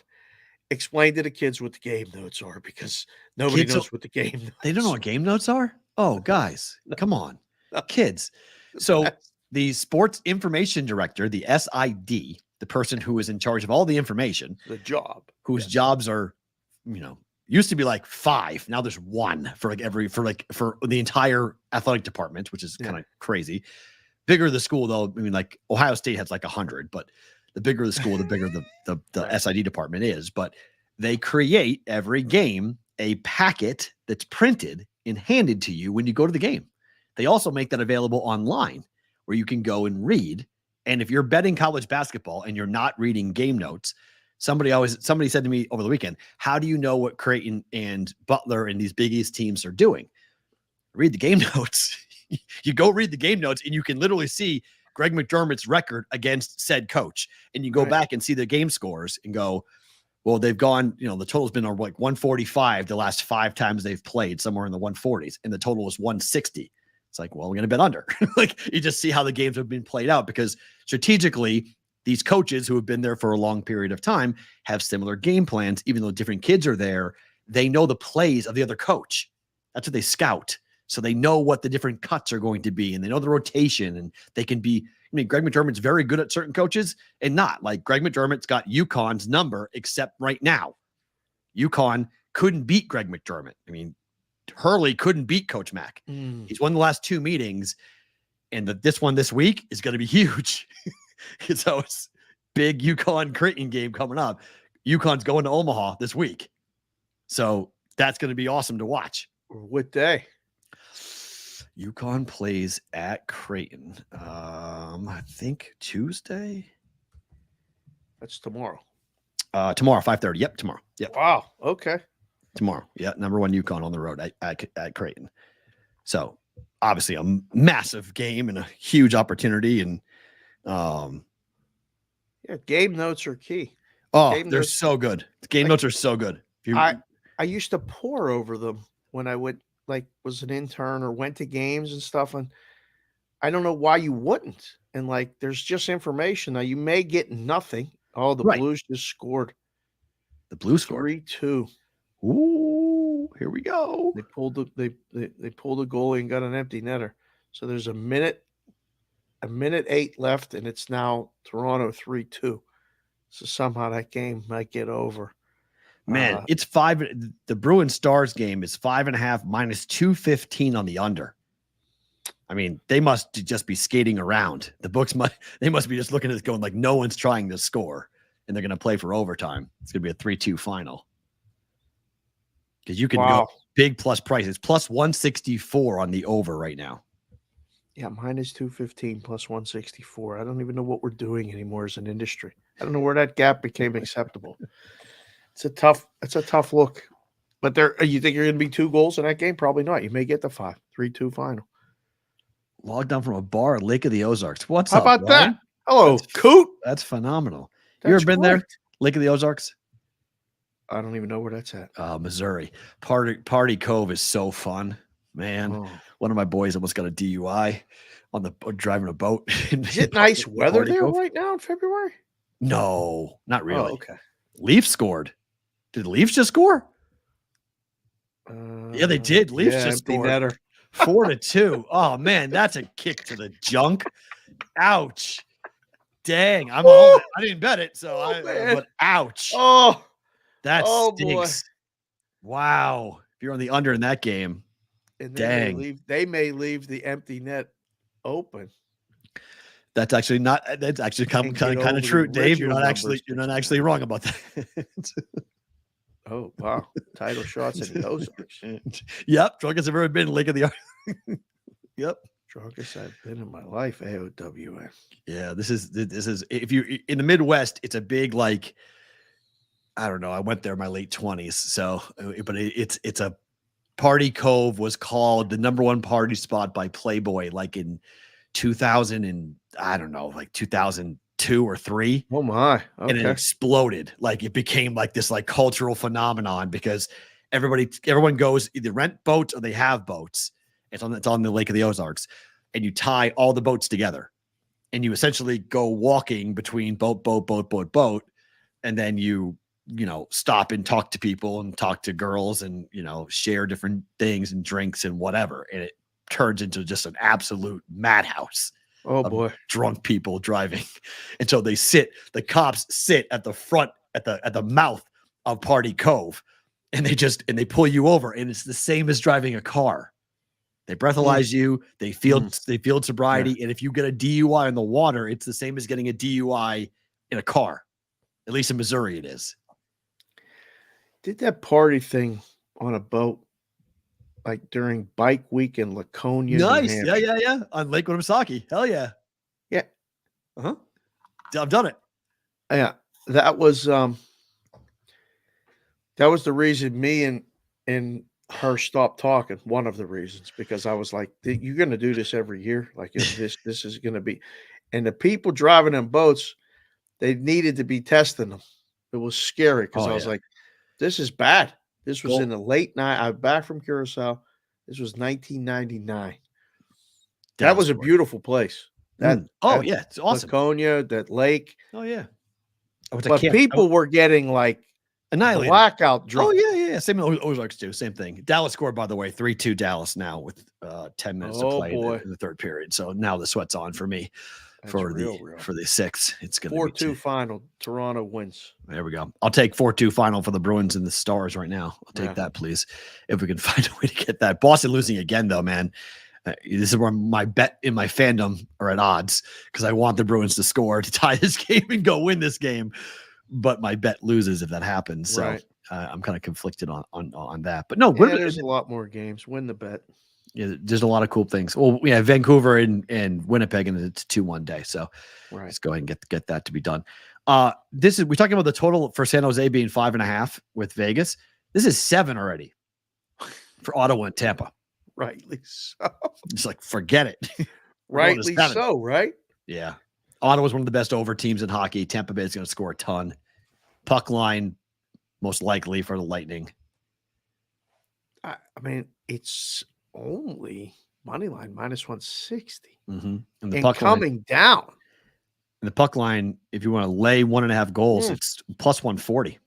Explain to the kids what the game notes are, because nobody knows what the game notes are. They don't know what game notes are? Oh, guys, come on. Kids. So the sports information director, the SID, the person who is in charge of all the information, whose jobs are, used to be like 5. Now there's 1 for the entire athletic department, which is kind of crazy. Bigger the school, though. I mean, like Ohio State has like 100, but the bigger the school, the bigger the SID department is. But they create every game a packet that's printed and handed to you when you go to the game. They also make that available online where you can go and read. And if you're betting college basketball and you're not reading game notes, somebody said to me over the weekend, how do you know what Creighton and Butler and these Big East teams are doing? Read the game notes. You go read the game notes and you can literally see Greg McDermott's record against said coach. And you go back and see the game scores and go, well, they've gone, the total's been like 145 the last 5 times they've played, somewhere in the 140s. And the total was 160. It's like, well, we're going to bet under. Like, you just see how the games have been played out, because strategically, these coaches who have been there for a long period of time have similar game plans. Even though different kids are there, they know the plays of the other coach. That's what they scout. So they know what the different cuts are going to be, and they know the rotation, and they can be, Greg McDermott's very good at certain coaches and not. Like, Greg McDermott's got UConn's number, except right now, UConn couldn't beat Greg McDermott. I mean, Hurley couldn't beat Coach Mack. He's won the last 2 meetings, and this one this week is going to be huge. So it's big UConn Creighton game coming up. UConn's going to Omaha this week. So that's going to be awesome to watch. What day? UConn plays at Creighton. I think Tuesday. That's tomorrow. Tomorrow, 5:30. Yep, tomorrow. Yep. Wow. Okay. Tomorrow. Yeah, number 1 UConn on the road at Creighton. So obviously a massive game and a huge opportunity. And game notes are key. They're so good. Game notes are so good. I used to pore over them when I would was an intern or went to games and stuff, and I don't know why you wouldn't. And there's just information. Now you may get nothing. Oh, the Blues just scored. The Blues scored 3-2. Ooh, here we go. They pulled the goalie and got an empty netter. So there's a minute 8 left, and it's now Toronto 3-2. So somehow that game might get over. Man, it's 5. The Bruins Stars game is 5.5 minus 215 on the under. I mean, they must just be skating around. The books they must be just looking at this going like no one's trying to score, and they're going to play for overtime. It's going to be a 3-2 final. Because you can go big plus prices, plus 164 on the over right now. Yeah, minus 215 plus 164. I don't even know what we're doing anymore as an industry. I don't know where that gap became acceptable. It's a tough look. But you think you're going to be 2 goals in that game? Probably not. You may get the 5, 3-2 final. Logged on from a bar at Lake of the Ozarks. What's How up, about Ryan? that? Hello, Coot. That's phenomenal. That's You ever been there? great. Lake of the Ozarks? I don't even know where that's at. Missouri. Party Cove is so fun, man. Oh. One of my boys almost got a DUI on the driving a boat. Is it nice weather Party there Cove? right now in February? No, not really. Oh, okay. Leafs scored. Did the Leafs just score? Yeah, they did. Leafs just empty scored. netter. 4-2. Oh man, that's a kick to the junk. Ouch. Dang. I'm all, I didn't bet it, so but ouch. Oh, That boy. stinks. Wow. If you're on the under in that game. And Dang. they may leave the empty net open. That's actually kind of true, Dave. You're not actually wrong about that. Oh, wow. Title shots in the Ozarks. Yep. Drunkest I've ever been in Lake of the Ozarks. Yep. Drunkest I've been in my life. AOWN. Yeah. This is if you in the Midwest, it's a big, like, I don't know. I went there in my late 20s. So, but it's a Party Cove was called the #1 party spot by Playboy, like in 2000 and I don't know, like 2002 or 3. Oh my. Okay. And it exploded. Like it became like this like cultural phenomenon because everyone goes either rent boats or they have boats. It's on the Lake of the Ozarks, and you tie all the boats together, and you essentially go walking between boat, and then you stop and talk to people and talk to girls and share different things and drinks and whatever, and it turns into just an absolute madhouse. Oh boy. Drunk people driving. And so the cops sit at the front, at the mouth of Party Cove, and they pull you over, and it's the same as driving a car. They breathalyze you, they field sobriety. Yeah. And if you get a DUI in the water, it's the same as getting a DUI in a car. At least in Missouri it is. Did that party thing on a boat like during bike week in Laconia. Nice. Yeah. On Lake Winnipesaukee. Hell yeah. Yeah. Uh-huh. I've done it. Yeah. That was the reason me and her stopped talking. One of the reasons, because I was like, you're going to do this every year. Like this is going to be, and the people driving them boats, they needed to be testing them. It was scary because I was like, this is bad. This was in the late night. I'm back from Curacao. This was 1999. That was a beautiful place. It's awesome. Laconia, that lake. Oh yeah. But people were getting like annihilated, blackout drunk. Oh yeah. Same Ozarks too. Same thing. Dallas scored, by the way, 3-2 Dallas now with 10 minutes to play in the third period. So now the sweat's on for me. That's for real. the 6th. It's going to be 4-2 final. Toronto wins. There we go. I'll take 4-2 final for the Bruins and the Stars right now. I'll take that, please, if we can find a way to get that. Boston losing again, though, man. This is where my bet in my fandom are at odds because I want the Bruins to score to tie this game and go win this game, but my bet loses if that happens. So I'm kind of conflicted on that. But no, there's a lot more games. Win the bet. Yeah, there's a lot of cool things. Well, we have Vancouver and Winnipeg, and it's 2-1 day. So let's go ahead and get that to be done. We're talking about the total for San Jose being 5.5 with Vegas. This is 7 already for Ottawa and Tampa. Rightly so. It's like, forget it. Rightly so, right? Yeah. Ottawa's one of the best over teams in hockey. Tampa Bay is going to score a ton. Puck line, most likely for the Lightning. I mean, it's only money line minus 160. Mm-hmm. And the and puck coming line, down. And the puck line, if you want to lay 1.5 goals, it's plus 140.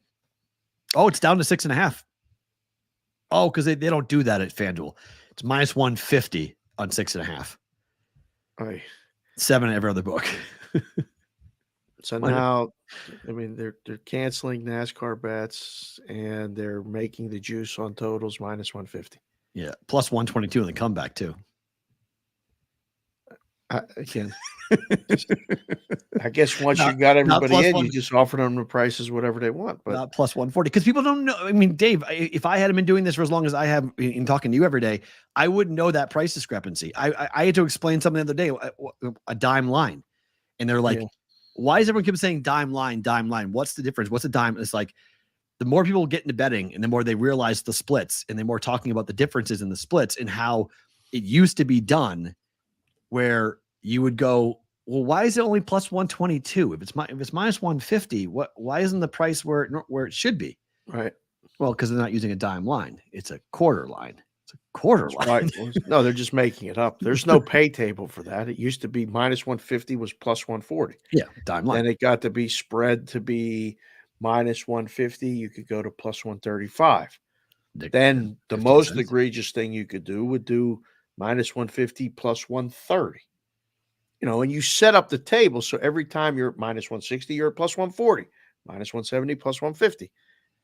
Oh, it's down to 6.5. Oh, because they don't do that at FanDuel. It's minus 150 on 6.5. Right. 7 every other book. So now, I mean, they're canceling NASCAR bets and they're making the juice on totals minus 150. Yeah, plus 122 in the comeback too. Again, I guess once you got everybody in, you just offer them the prices, whatever they want. But not plus 140 because people don't know. I mean, Dave, if I hadn't been doing this for as long as I have in talking to you every day, I wouldn't know that price discrepancy. I had to explain something the other day, a dime line, and they're like, "Why does everyone keep saying dime line, dime line? What's the difference? What's a dime?" It's like the more people get into betting, and the more they realize the splits, and the more talking about the differences in the splits and how it used to be done, where you would go, well, why is it only plus 122? If it's minus 150, why isn't the price where it should be? Right. Well, because they're not using a dime line. It's a quarter line. It's a quarter line. Right. No, they're just making it up. There's no pay table for that. It used to be minus 150 was plus 140. Yeah, dime line. Then it got to be spread to be minus 150. You could go to plus 135. Then the most egregious thing you could do would do minus 150 plus 130. And you set up the table so every time you're at minus 160, you're at plus 140, minus 170, plus 150.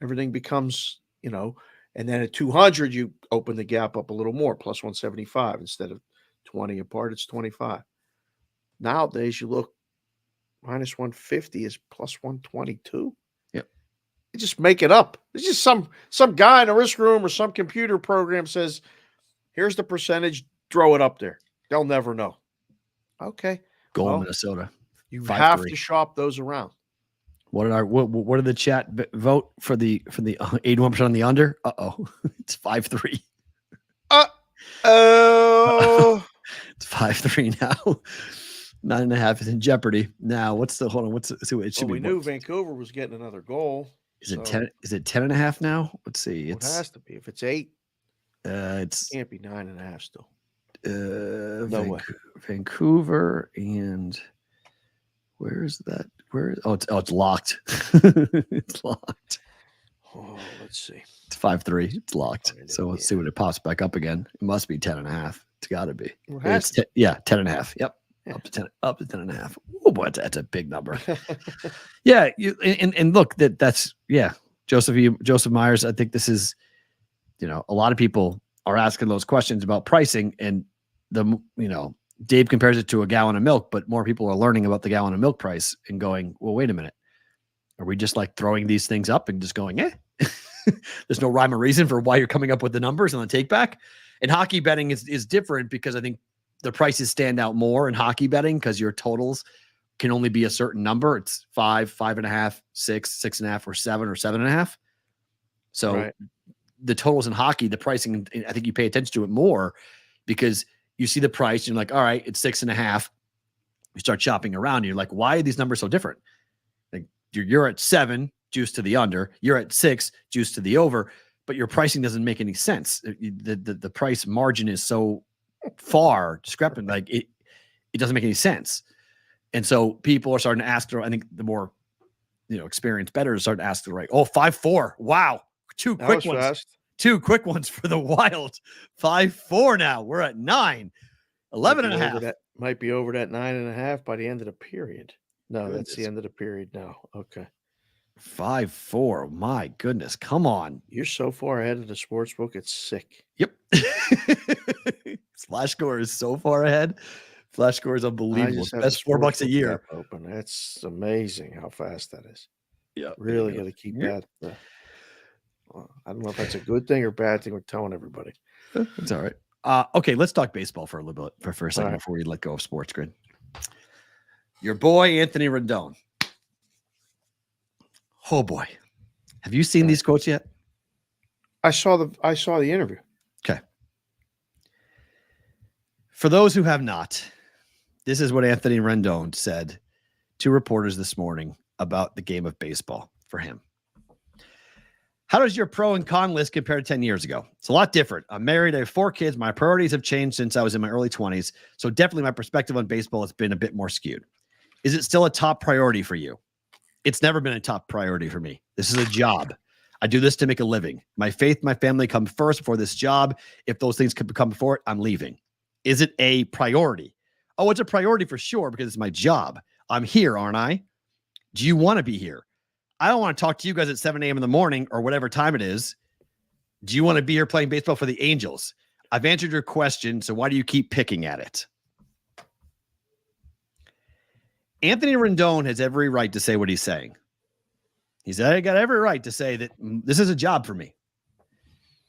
Everything becomes, and then at 200, you open the gap up a little more, plus 175. Instead of 20 apart, it's 25. Nowadays, you look, minus 150 is plus 122. Yep. You just make it up. It's just some guy in a risk room or some computer program says, here's the percentage, throw it up there. They'll never know. Okay. Goal, Minnesota. You have to shop those around. What did the chat vote for the 81% on the under? It's 5-3. It's 5-3 now. 9.5 is in jeopardy. Now, We knew Vancouver was getting another goal. Is it 10? Is it 10.5 now? Let's see. It has to be. If it's 8, it can't be 9.5 still. Vancouver and where's that? It's locked. It's locked. Let's see. It's 5-3. It's locked. So let's see when it pops back up again. It must be 10.5. It's got to be. 10.5. Yep. Up to 10.5. Oh boy, that's a big number. Yeah, and look, that's Joseph Myers. I think this is, a lot of people are asking those questions about pricing, and Dave compares it to a gallon of milk, but more people are learning about the gallon of milk price and going, well, wait a minute. Are we just like throwing these things up and just going, there's no rhyme or reason for why you're coming up with the numbers on the take back? And hockey betting is different because I think the prices stand out more in hockey betting because your totals can only be a certain number. It's 5, 5.5, 6, 6.5, or 7 or 7.5. So right. The totals in hockey, the pricing, I think you pay attention to it more because you see the price and you're like, all right, it's 6.5. You start shopping around and you're like, why are these numbers so different? Like you're at 7, juice to the under. You're at 6, juice to the over, but your pricing doesn't make any sense. The price margin is so far discrepant, like it doesn't make any sense. And so people are starting to ask, I think the more experienced bettors start to ask the right. 5-4. Wow. Two quick ones. Fast. 2 quick ones for the Wild. 5-4 now. We're at 9. 11.5. Might be over that 9.5 by the end of the period. No, goodness. That's the end of the period now. Okay. 5-4. My goodness. Come on. You're so far ahead of the sports book. It's sick. Yep. Flash score is so far ahead. Flash score is unbelievable. That's $4 a year. Open. That's amazing how fast that is. Yeah. Really got to keep that. I don't know if that's a good thing or bad thing we're telling everybody. It's all right. Okay, let's talk baseball for a little bit for a second before we let go of Sports Grid. Your boy Anthony Rendon. Oh boy, have you seen these quotes yet? I saw the interview. Okay. For those who have not, this is what Anthony Rendon said to reporters this morning about the game of baseball for him. How does your pro and con list compare to 10 years ago? It's a lot different. I'm married. I have 4 kids. My priorities have changed since I was in my early 20s. So definitely my perspective on baseball has been a bit more skewed. Is it still a top priority for you? It's never been a top priority for me. This is a job. I do this to make a living. My faith, my family come first before this job. If those things could come before it, I'm leaving. Is it a priority? Oh, it's a priority for sure because it's my job. I'm here, aren't I? Do you want to be here? I don't want to talk to you guys at 7 a.m. in the morning or whatever time it is. Do you want to be here playing baseball for the Angels? I've answered your question, so why do you keep picking at it? Anthony Rendon has every right to say what he's saying. He's got every right to say that this is a job for me.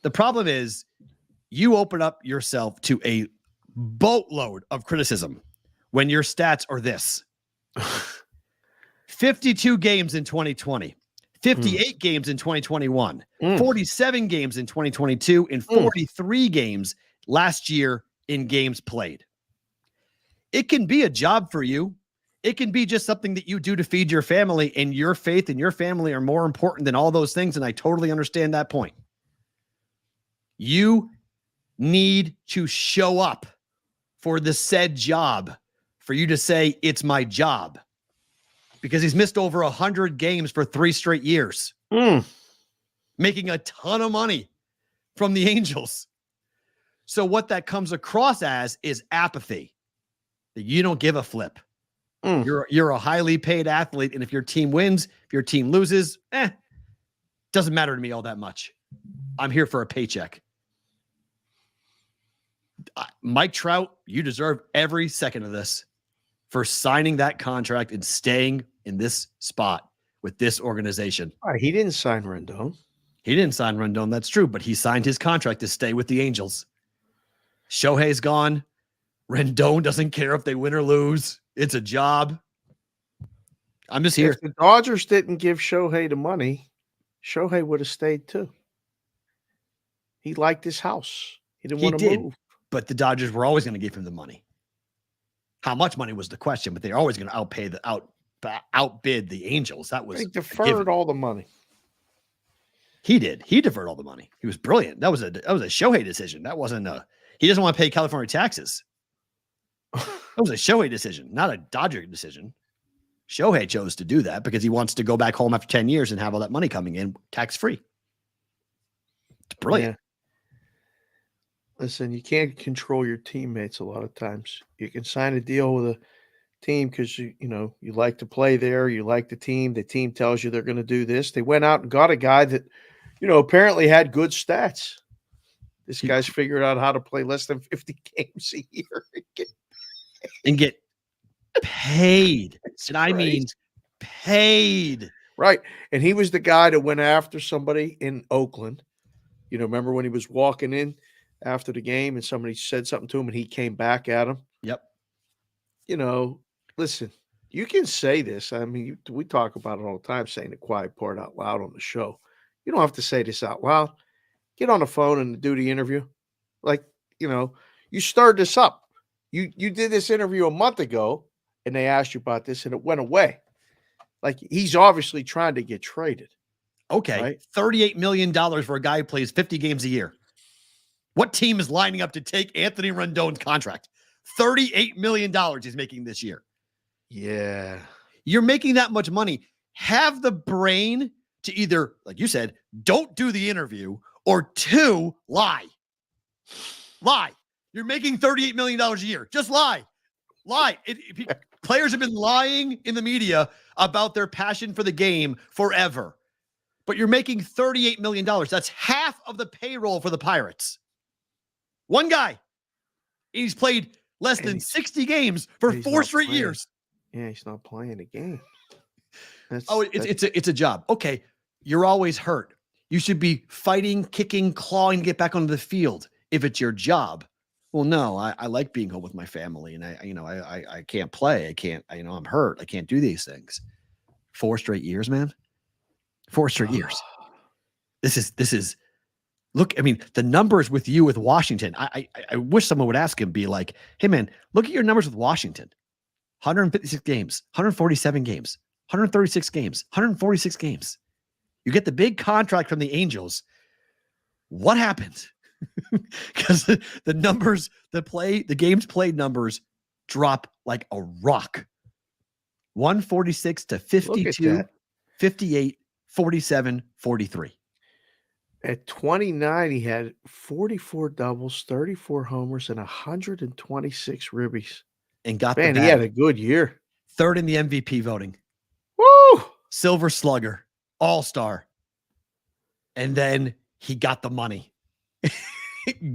The problem is you open up yourself to a boatload of criticism when your stats are this. 52 games in 2020, 58 games in 2021, 47 games in 2022, and 43 games last year in games played. It can be a job for you. It can be just something that you do to feed your family, and your faith and your family are more important than all those things. And I totally understand that point. You need to show up for the said job for you to say it's my job, because he's missed over 100 games for 3 straight years, making a ton of money from the Angels. So what that comes across as is apathy, that you don't give a flip. You're a highly paid athlete, and if your team wins, if your team loses, doesn't matter to me all that much. I'm here for a paycheck. Mike Trout, you deserve every second of this for signing that contract and staying in this spot with this organization. He didn't sign Rendon. He didn't sign Rendon, that's true, but he signed his contract to stay with the Angels. Shohei's gone. Rendon doesn't care if they win or lose. It's a job. I'm just here. If the Dodgers didn't give Shohei the money, Shohei would have stayed too. He liked his house. He didn't want to move. But the Dodgers were always going to give him the money. How much money was the question, but they're always going to outbid the Angels. That was they deferred all the money. He did. He deferred all the money. He was brilliant. That was a Shohei decision. That wasn't he doesn't want to pay California taxes. That was a Shohei decision, not a Dodger decision. Shohei chose to do that because he wants to go back home after 10 years and have all that money coming in tax-free. It's brilliant. Yeah. Listen, you can't control your teammates a lot of times. You can sign a deal with a team because you like to play there, you like the team tells you they're going to do this. They went out and got a guy that, apparently had good stats. This guy's figured out how to play less than 50 games a year and get paid. And I mean paid. Right. And he was the guy that went after somebody in Oakland. Remember when he was walking in after the game and somebody said something to him and he came back at him? Yep. Listen, you can say this. I mean, we talk about it all the time, saying the quiet part out loud on the show. You don't have to say this out loud. Get on the phone and do the interview. You stirred this up. You did this interview a month ago and they asked you about this and it went away. He's obviously trying to get traded. Okay. Right? $38 million for a guy who plays 50 games a year. What team is lining up to take Anthony Rendon's contract? $38 million he's making this year. Yeah. You're making that much money. Have the brain to either, like you said, don't do the interview, or 2, lie. Lie. You're making $38 million a year. Just lie. Lie. Players have been lying in the media about their passion for the game forever. But you're making $38 million. That's half of the payroll for the Pirates. One guy. He's played less than 60 games for 4 straight years. Yeah, he's not playing a game. It's a job. Okay, you're always hurt. You should be fighting, kicking, clawing to get back onto the field if it's your job. Well, no, I like being home with my family, and I can't play. I can't. I'm hurt. I can't do these things. 4 straight years, man. 4 straight years. This is. Look, I mean, the numbers with you with Washington. I wish someone would ask him, be like, hey, man, look at your numbers with Washington. 156 games, 147 games, 136 games, 146 games. You get the big contract from the Angels. What happened? Because the numbers, the games played numbers drop like a rock. 146 to 52, 58, 47, 43. At 29, he had 44 doubles, 34 homers, and 126 ribbies. And got he had a good year. 3rd in the MVP voting. Woo! Silver Slugger, All-Star. And then he got the money.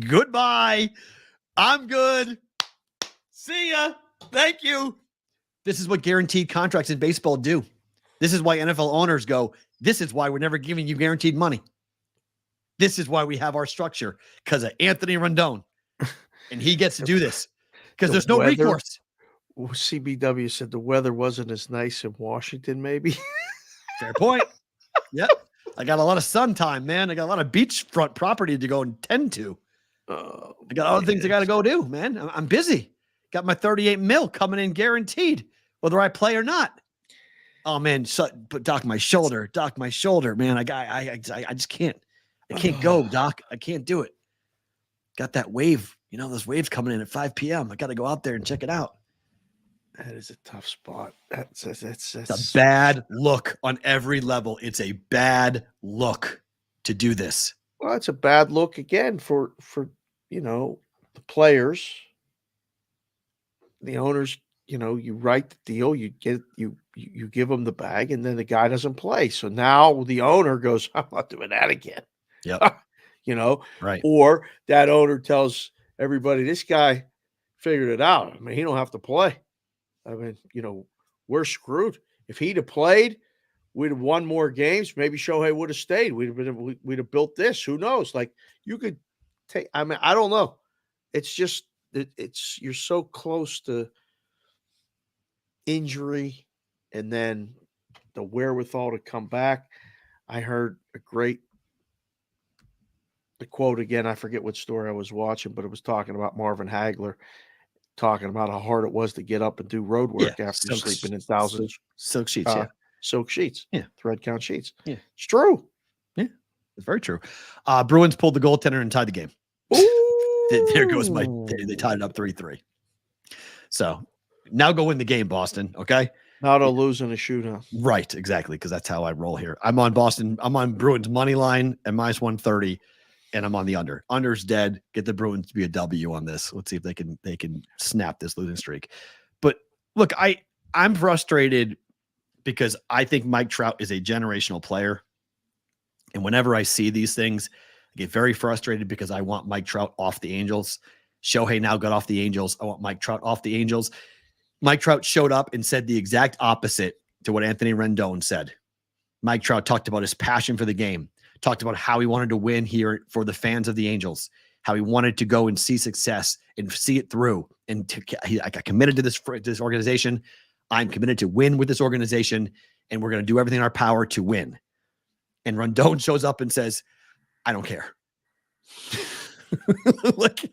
Goodbye. I'm good. See ya. Thank you. This is what guaranteed contracts in baseball do. This is why NFL owners go, this is why we're never giving you guaranteed money. This is why we have our structure, because of Anthony Rendon. And he gets to do this because there's no recourse. CBW said the weather wasn't as nice in Washington, maybe. Fair point. Yep. I got a lot of sun time, man. I got a lot of beachfront property to go and tend to. I got other things I got to go do, man. I'm busy. Got my 38 mil coming in guaranteed, whether I play or not. Oh man, Doc, my shoulder, man. I just can't. I can't go, Doc. I can't do it. Got that wave. You know, those waves coming in at 5 p.m. I got to go out there and check it out. That is a tough spot. That's a bad look on every level. It's a bad look to do this. Well, it's a bad look again for the players, the owners. You write the deal, you give them the bag, and then the guy doesn't play. So now the owner goes, I'm not doing that again. Yep. Right. Or that owner tells everybody, this guy figured it out. I mean, he don't have to play. I mean, we're screwed. If he'd have played, we'd have won more games. Maybe Shohei would have stayed. We'd have built this. Who knows? Like, you could take. I mean, I don't know. It's just you're so close to injury, and then the wherewithal to come back. I heard the quote again. I forget what story I was watching, but it was talking about Marvin Hagler, talking about how hard it was to get up and do road work after sleeping in thousands silk sheets, silk sheets, thread count sheets. Yeah, it's true. Yeah, it's very true. Bruins pulled the goaltender and tied the game. There goes they tied it up 3-3. So now go win the game, Boston. Okay. Now they'll lose in a shootout. Right, exactly, because that's how I roll here. I'm on Boston. I'm on Bruins money line at -130. And I'm on the under. Under's dead. Get the Bruins to be a W on this. Let's see if they can snap this losing streak. But look, I'm frustrated because I think Mike Trout is a generational player. And whenever I see these things, I get very frustrated because I want Mike Trout off the Angels. Shohei now got off the Angels. I want Mike Trout off the Angels. Mike Trout showed up and said the exact opposite to what Anthony Rendon said. Mike Trout talked about his passion for the game. Talked about how he wanted to win here for the fans of the Angels, how he wanted to go and see success and see it through. And I got committed to this organization. I'm committed to win with this organization, and we're going to do everything in our power to win. And Rendon shows up and says, I don't care. like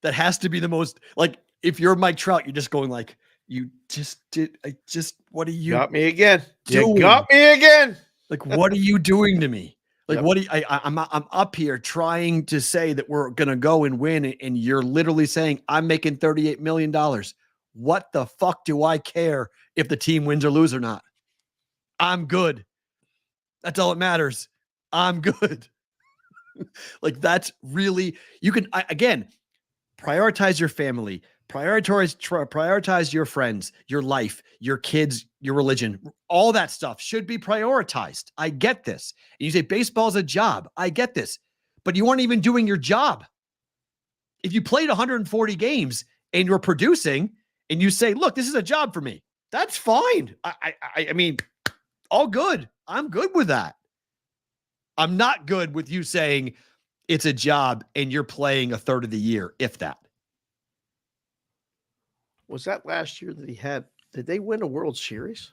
that has to be the most, like, if you're Mike Trout, you're just going like, what are you got me again? Doing? You got me again. Like, what are you doing to me? Like, what do you, I'm up here trying to say that we're going to go and win. And you're literally saying I'm making $38 million. What the fuck do I care if the team wins or lose or not? I'm good. That's all that matters. I'm good. Like, that's really, you can, again, prioritize your family, prioritize your friends, your life, your kids, your religion. All that stuff should be prioritized. I get this. And you say baseball is a job. I get this. But you aren't even doing your job. If you played 140 games and you're producing and you say, look, this is a job for me, that's fine. I mean, all good. I'm good with that. I'm not good with you saying it's a job and you're playing a third of the year, if that. Was that last year that he had? Did they win a World Series?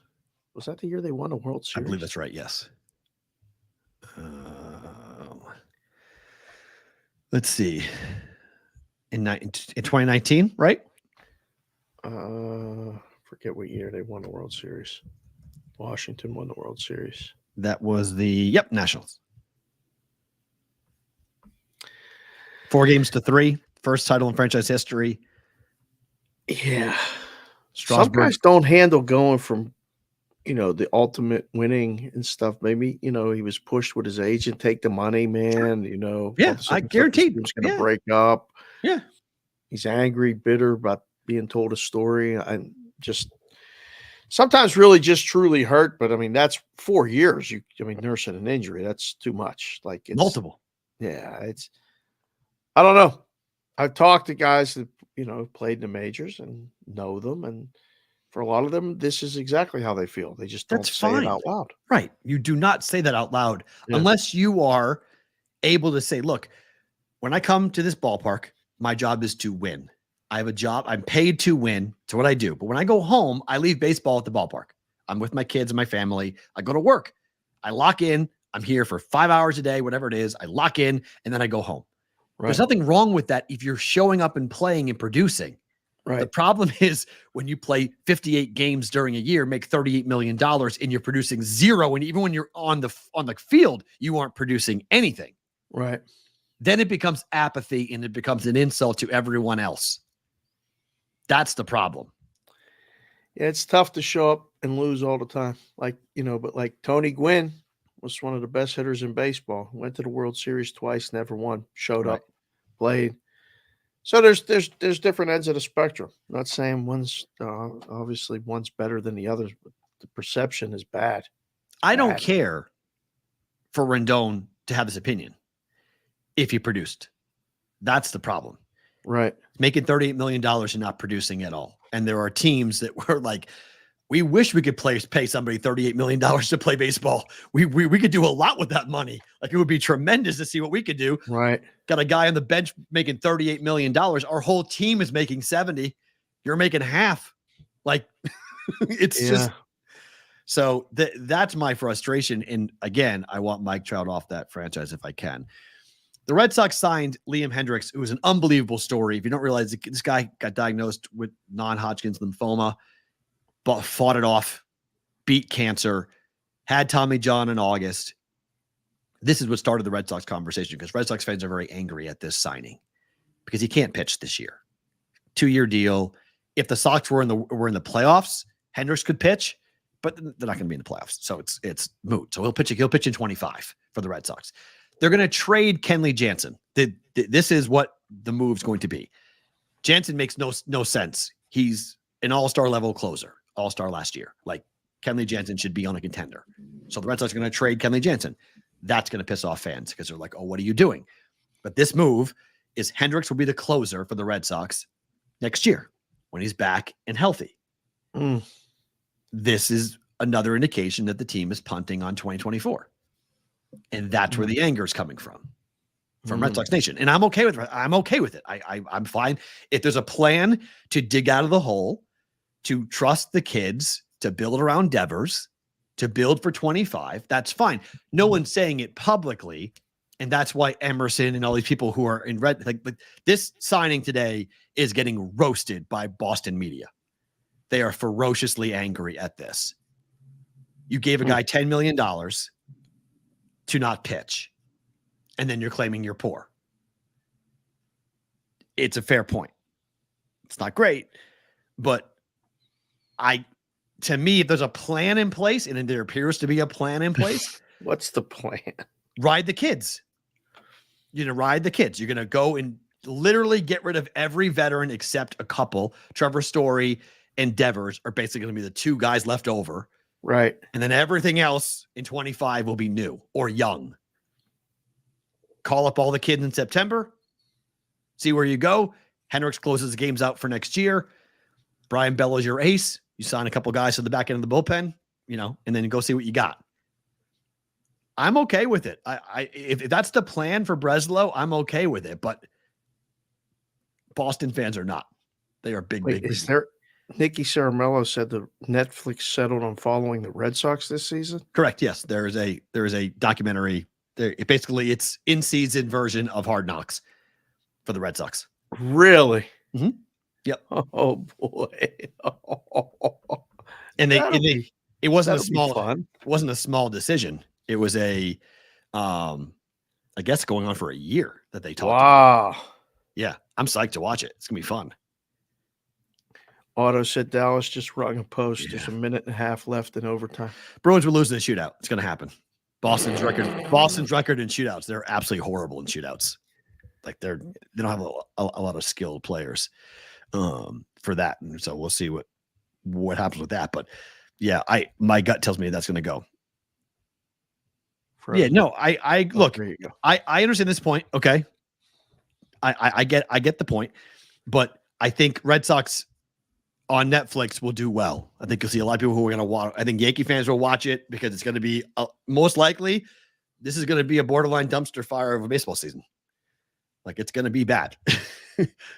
Was that the year they won a World Series? I believe that's right. Yes. Let's see. In 2019, right? Forget what year they won the World Series. Washington won the World Series. That was the Nationals. 4-3, first title in franchise history. Yeah. Some guys don't handle going from, the ultimate winning and stuff. Maybe, he was pushed with his agent, take the money, man, Yeah, I guaranteed. He's going to break up. Yeah. He's angry, bitter about being told a story. I'm just sometimes really just truly hurt. But I mean, that's 4 years. Nursing an injury, that's too much. Like, it's multiple. Yeah. I don't know. I've talked to guys that, played in the majors and know them, and For a lot of them, this is exactly how they feel. They just don't That's say fine. it out loud. Right. You do not say that out loud unless you are able to say, look, when I come to this ballpark, my job is to win. I have a job. I'm paid to win. It's what I do. But when I go home, I leave baseball at the ballpark. I'm with my kids and my family. I go to work. I lock in. I'm here for 5 hours a day, whatever it is. I lock in and then I go home. Right. There's nothing wrong with that if you're showing up and playing and producing. Right. The problem is when you play 58 games during a year, make $38 million, and you're producing zero. And even when you're on the field, you aren't producing anything. Right. Then it becomes apathy and it becomes an insult to everyone else. That's the problem. Yeah, it's tough to show up and lose all the time. But like Tony Gwynn was one of the best hitters in baseball. Went to the World Series twice, never won. Showed up, played. So there's different ends of the spectrum. I'm not saying one's obviously one's better than the others, but the perception is bad. I don't care for Rendon to have his opinion if he produced. That's the problem. Right. Making $38 million and not producing at all. And there are teams that were like, we wish we could pay somebody $38 million to play baseball. We could do a lot with that money. Like, it would be tremendous to see what we could do. Right. Got a guy on the bench making $38 million. Our whole team is making 70. You're making half. Like, it's just, so that's my frustration. And again, I want Mike Trout off that franchise if I can. The Red Sox signed Liam Hendriks, who was an unbelievable story. If you don't realize, this guy got diagnosed with non-Hodgkin's lymphoma, but fought it off, beat cancer, had Tommy John in August. This is what started the Red Sox conversation, because Red Sox fans are very angry at this signing because he can't pitch this year. 2-year deal. If the Sox were in the playoffs, Hendriks could pitch, but they're not going to be in the playoffs, so it's moot. So he'll pitch in 25 for the Red Sox. They're going to trade Kenley Jansen. This is what the move's going to be. Jansen makes no sense. He's an all-star level closer. All-star last year. Like, Kenley Jansen should be on a contender. So the Red Sox are going to trade Kenley Jansen. That's going to piss off fans because they're like, oh, what are you doing? But this move is Hendriks will be the closer for the Red Sox next year when he's back and healthy. This is another indication that the team is punting on 2024. And that's where the anger is coming from Red Sox Nation. And I'm okay with it. I'm fine. If there's a plan to dig out of the hole, to trust the kids, to build around Devers, to build for 25, that's fine. No one's saying it publicly. And that's why Emerson and all these people who are in red, like this signing today is getting roasted by Boston media. They are ferociously angry at this. You gave a guy $10 million to not pitch, and then you're claiming you're poor. It's a fair point. It's not great, but to me, if there's a plan in place, and there appears to be a plan in place, what's the plan? Ride the kids. You're going to ride the kids. You're going to go and literally get rid of every veteran except a couple. Trevor Story and Devers are basically going to be the two guys left over. Right. And then everything else in 25 will be new or young. Call up all the kids in September. See where you go. Hendriks closes the games out for next year. Brian Bellows your ace. You sign a couple guys to the back end of the bullpen, and then go see what you got. I'm okay with it. If that's the plan for Breslow, I'm okay with it. But Boston fans are not. They are big. Is there? Nicky Caramello said the Netflix settled on following the Red Sox this season. Correct. Yes, there is a documentary. It's in-season version of Hard Knocks for the Red Sox. Really? Mm-hmm. Yep. Oh boy. And it wasn't a small decision. It was I guess going on for a year that they talked. Wow. Yeah, I'm psyched to watch it. It's gonna be fun. Otto said Dallas just rung a post. There's a minute and a half left in overtime. Bruins will lose in the shootout. It's gonna happen. Boston's record in shootouts. They're absolutely horrible in shootouts. Like they don't have a lot of skilled players for that. And so we'll see what happens with that. But yeah, my gut tells me that's going to go. Yeah, no, I look, I understand this point. Okay. I get the point, but I think Red Sox on Netflix will do well. I think you'll see a lot of people who are going to watch. I think Yankee fans will watch it because it's going to be most likely this is going to be a borderline dumpster fire of a baseball season. Like it's going to be bad.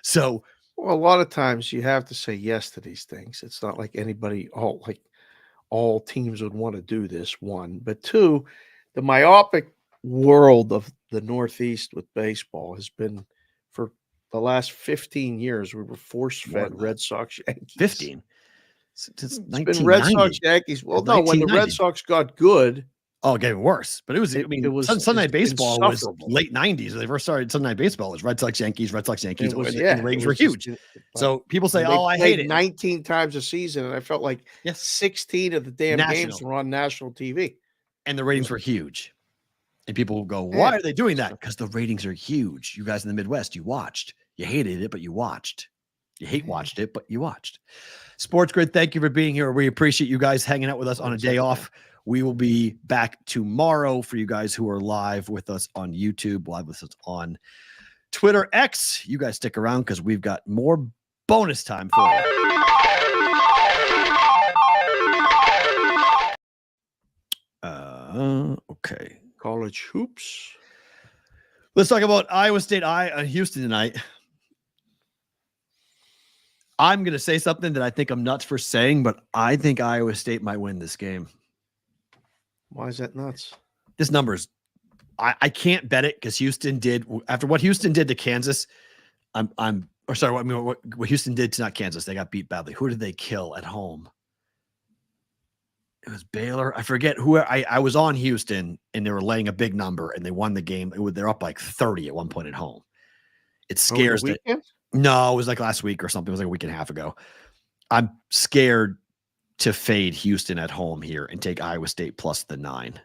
So, well, a lot of times you have to say yes to these things. It's not like anybody, all teams would want to do this, one. But two, the myopic world of the Northeast with baseball has been for the last 15 years. We were force-fed Red Sox, Yankees. 15? Since It's been Red Sox, Yankees. Well, no, when the Red Sox got good. Oh, it got even worse. But it was, Sunday Night Baseball was late 90s. When they first started Sunday Night Baseball, it was Red Sox, Yankees. And the ratings were huge. So people say, I hate it. 19 times a season, and I felt like 16 of the damn games were on national TV. And the ratings were huge. And people will go, why are they doing that? Because the ratings are huge. You guys in the Midwest, you watched. You hated it, but you watched. You watched it, but you watched. Sports Grid, thank you for being here. We appreciate you guys hanging out with us on a day off. We will be back tomorrow for you guys who are live with us on YouTube, live with us on Twitter X. You guys stick around because we've got more bonus time for you. Okay. College hoops. Let's talk about Iowa State, Houston tonight. I'm going to say something that I think I'm nuts for saying, but I think Iowa State might win this game. Why is that nuts? This number's, I can't bet it because Houston did, after what Houston did to Kansas, what Houston did to not Kansas, they got beat badly. Who did they kill at home? It was Baylor. I forget who. I was on Houston and they were laying a big number and they won the game. They're up like 30 at one point at home. It scares me. No, it was like last week or something. It was like a week and a half ago. I'm scared to fade Houston at home here and take Iowa State plus the 9.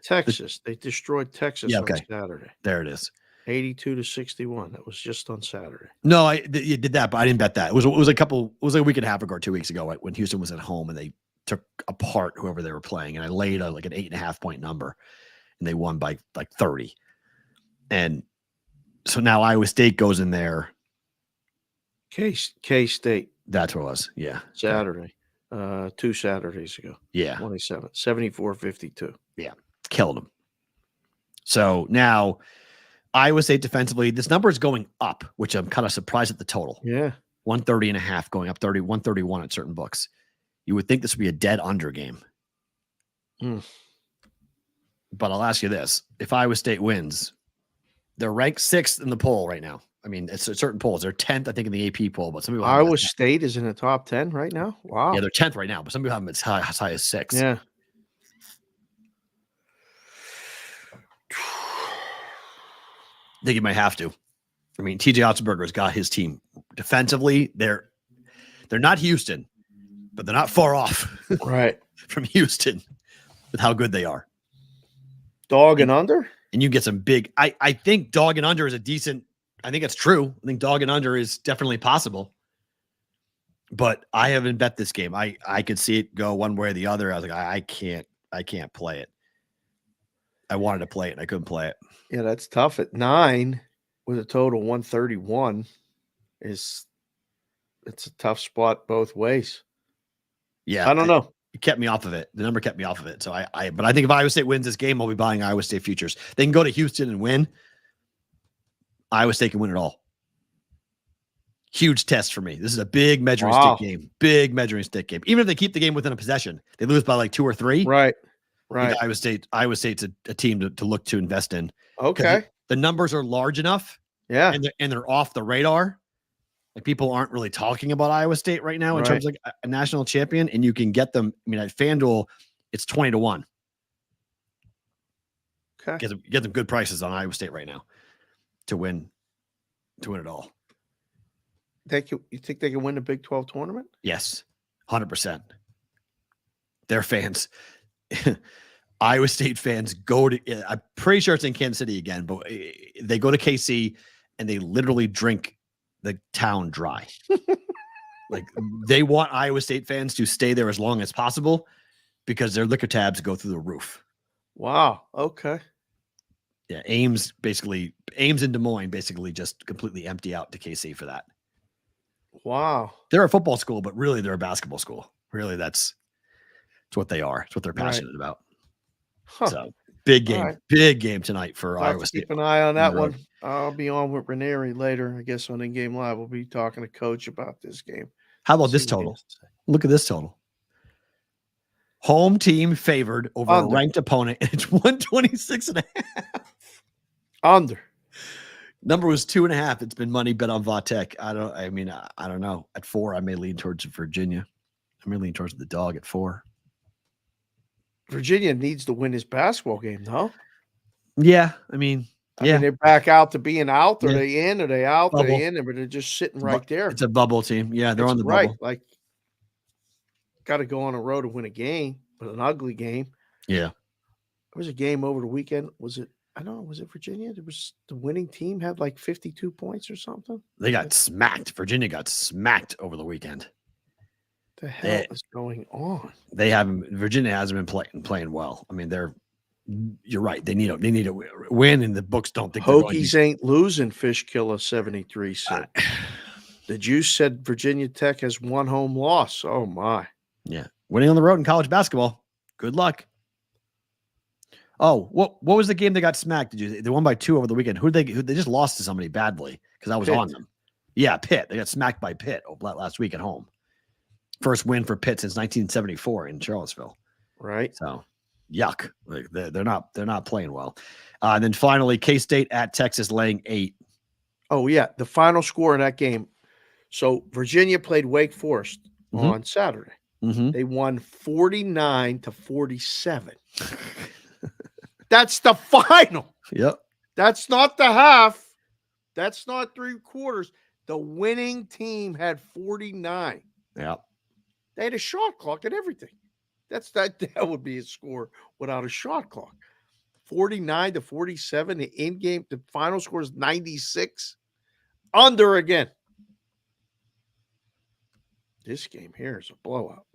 They destroyed Texas on Saturday. There it is. 82-61. That was just on Saturday. No, you did that, but I didn't bet that. It was a week and a half ago or 2 weeks ago when Houston was at home and they took apart whoever they were playing. And I laid like an 8.5 point number and they won by like 30. And so now Iowa State goes in there. K-State. That's what it was. Yeah. Saturday. 2 Saturdays ago. Yeah. 27, 74-52. Yeah. Killed them. So now Iowa State defensively, this number is going up, which I'm kind of surprised at the total. Yeah. 130.5 going up 131 at certain books. You would think this would be a dead under game. But I'll ask you this. If Iowa State wins, they're ranked 6th in the poll right now. I mean, it's certain polls. They're 10th, I think, in the AP poll. But some people Iowa State is in the top 10 right now. Wow. Yeah, they're 10th right now, but some people have them as high as 6. Yeah. I think you might have to. I mean, TJ Otzelberger's got his team defensively. They're not Houston, but they're not far off right from Houston with how good they are. Dog and under? And you get some big. I think dog and under is a decent. I think it's true. I think dog and under is definitely possible. But I haven't bet this game. I could see it go one way or the other. I was like, I can't play it. I wanted to play it and I couldn't play it. Yeah, that's tough at 9 with a total 131 it's a tough spot both ways. Yeah. I don't know. It kept me off of it. The number kept me off of it. So but I think if Iowa State wins this game, I'll be buying Iowa State futures. They can go to Houston and win. Iowa State can win it all. Huge test for me. This is a big measuring stick game. Big measuring stick game. Even if they keep the game within a possession, they lose by like 2 or 3. Right. Iowa State's a team to look to invest in. Okay. The numbers are large enough. Yeah. And they're off the radar. Like people aren't really talking about Iowa State right now in terms of like a national champion, and you can get them. I mean, at FanDuel, it's 20-1. Okay. Get them good prices on Iowa State right now to win it all. You think they can win the Big 12 tournament? Yes, 100%. Their fans, Iowa State fans go to. I'm pretty sure it's in Kansas City again, but they go to KC and they literally drink the town dry. Like they want Iowa State fans to stay there as long as possible because their liquor tabs go through the roof. Wow. Okay. Yeah. Ames in Des Moines basically just completely empty out to KC for that. Wow. They're a football school, but really they're a basketball school. Really, that's what they are. It's what they're passionate about. Huh. So big game, right. big game tonight for I'll have Iowa to State. keep an eye on that road. one. I'll be on with Ranieri later. I guess on In Game Live, we'll be talking to Coach about this game. How about this See what he total? has to say. Look at this total. Home team favored over Under. a ranked opponent. It's 126.5. Under. Number was 2.5. It's been money bet on Vatek. I don't know. At 4, I may lean towards Virginia. I may lean towards the dog at 4. Virginia needs to win his basketball game, though. Yeah, I mean, they're back out to being out. Are Yeah. they in? Are they out? Bubble. Are they in? But they're just sitting right there. It's a bubble team. Yeah, they're It's on the right. bubble. Like, got to go on a road to win a game, but an ugly game. Yeah. There was a game over the weekend. Was it? I don't know. Was it Virginia? There was the winning team had like 52 points or something. They got smacked. Virginia got smacked over the weekend. What the hell is going on? Virginia hasn't been playing well. I mean, you're right. They need a win, and the books don't think Hokies ain't losing. Fish Killer 73 said. The Juice said Virginia Tech has one home loss. Oh my. Yeah. Winning on the road in college basketball. Good luck. Oh, what was the game they got smacked? They won by 2 over the weekend. Who they just lost to somebody badly because I was on them. Yeah, Pitt. They got smacked by Pitt last week at home. First win for Pitt since 1974 in Charlottesville. Right. So, yuck. Like they're not playing well. And then finally, K-State at Texas laying 8. Oh yeah, the final score in that game. So Virginia played Wake Forest on Saturday. Mm-hmm. They won 49-47. That's the final. Yep. That's not the half. That's not 3/4. The winning team had 49. Yeah. They had a shot clock and everything. That would be a score without a shot clock. 49-47. The in-game, the final score is 96. Under again. This game here is a blowout.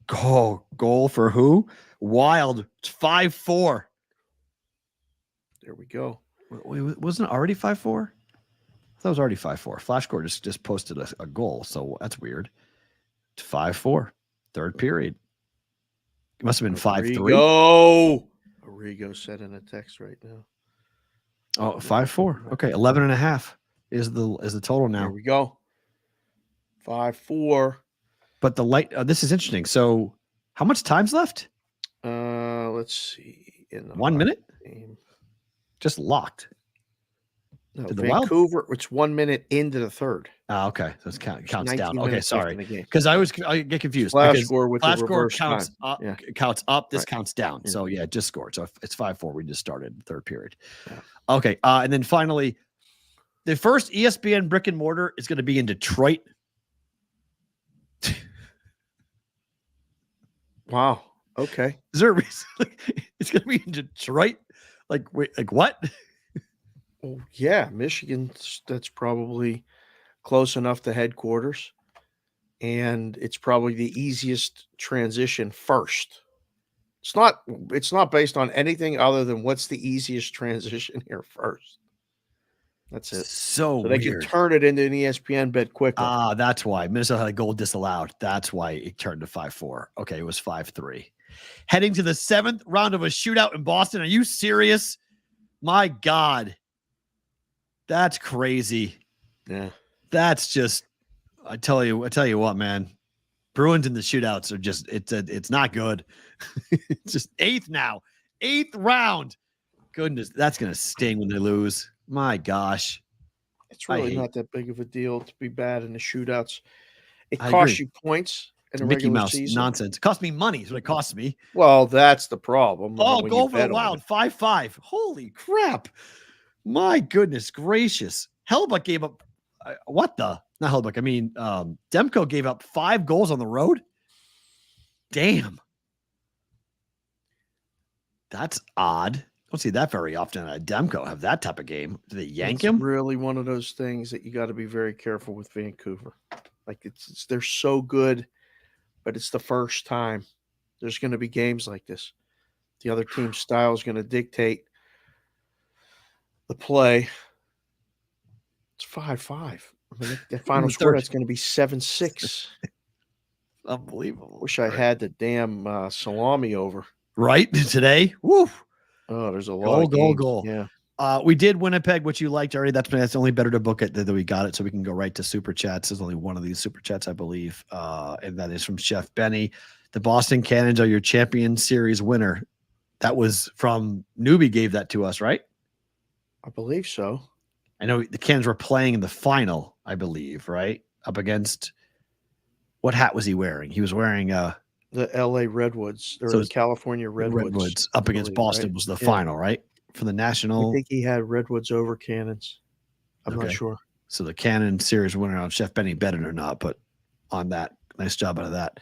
Goal for who? Wild. It's 5-4. There we go. Wait, wasn't it already 5-4? I thought it was already 5-4. Flash score just posted a goal, so that's weird. It's 5-4. Third period. It must have been 5-3. Arrigo said in a text right now. Oh, 5-4. Okay, 11.5 is the total now. There we go. 5-4. But the light. This is interesting. So, how much time's left? Let's see. In the 1 minute. Game. Just locked. No, Did the Vancouver. It's 1 minute into the third. Okay, so it counts down. 19 Okay, minutes left sorry, in the game. because I get confused. Flash because score with flash the score reverse counts time. up. Yeah. Counts up. This Right. counts down. Yeah. So yeah, it just scored. So it's 5-4. We just started the third period. Yeah. Okay, and then finally, the first ESPN brick and mortar is going to be in Detroit. Wow. Okay. Is there a reason it's going to be in Detroit? Like, wait, like what? Well, yeah, Michigan. That's probably close enough to headquarters, and it's probably the easiest transition first. It's not based on anything other than what's the easiest transition here first. That's it. So they weird. can turn it into an ESPN bet quickly. That's why Minnesota had a goal disallowed. That's why it turned to 5-4. Okay, it was 5-3. Heading to the 7th round of a shootout in Boston. Are you serious? My God. That's crazy. Yeah. That's just, I tell you what, man. Bruins in the shootouts are just, it's not good. It's just 8th now. 8th round. Goodness, that's going to sting when they lose. My gosh. It's really not that big of a deal to be bad in the shootouts. It I costs agree. you points in a Mickey regular Mouse season. nonsense. It cost me money is what it cost me. Well, that's the problem. Oh, when goal you for bet the on Wild, it. 5-5. Holy crap. My goodness gracious. Hellbuck gave up, what the? Not Hellbuck. I mean, Demko gave up 5 goals on the road. Damn. That's odd. Don't see that very often at Demko have that type of game. Do they yank him? Really one of those things that you got to be very careful with Vancouver. Like they're so good, but it's the first time. There's going to be games like this. The other team's style is going to dictate the play. It's 5-5. I mean, the final score, that's going to be 7-6. Unbelievable. Wish I had the damn salami over. Right? Today? Woo! Oh, there's a lot of games. Goal. Yeah. We did Winnipeg, which you liked already. That's only better to book it that we got it, so we can go right to super chats. There's only one of these super chats, I believe, and that is from Chef Benny. The Boston Cannons are your Champion Series winner. That was from Newbie gave that to us, right? I believe so. I know the Cannons were playing in the final, I believe, right? Up against what hat was he wearing? He was wearing the LA Redwoods or the California Redwoods. Up against Boston, right? Was the final, right? For the national. I think he had Redwoods over Cannons. I'm not sure. So the Cannon Series winner on Chef Benny bet it or not, but on that, nice job out of that.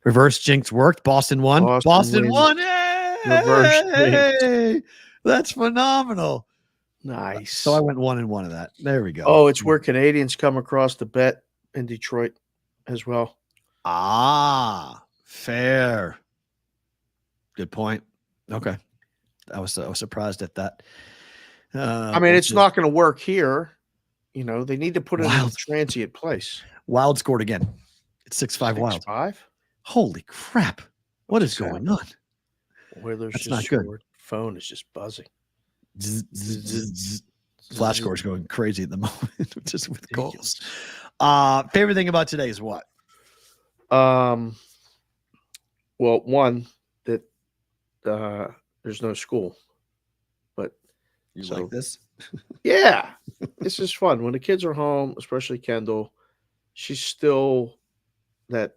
Reverse jinx worked. Boston won. Boston won. Hey! Reverse jinx. That's phenomenal. Nice. So I went 1-1 of that. There we go. Oh, it's where Canadians come across the bet in Detroit as well. Ah, fair. Good point. Okay. I was surprised at that. I mean, it's not going to work here. You know, they need to put it in a transient place. Wild scored again. It's 6-5 Wild. 6-5? Holy crap. What is going on? Wheeler's That's just not scored. good. Phone is just buzzing. Flash score is going crazy at the moment, just with goals. Favorite thing about today is what? Well, one, that there's no school. But you like this? Yeah. This is fun. When the kids are home, especially Kendall, she's still that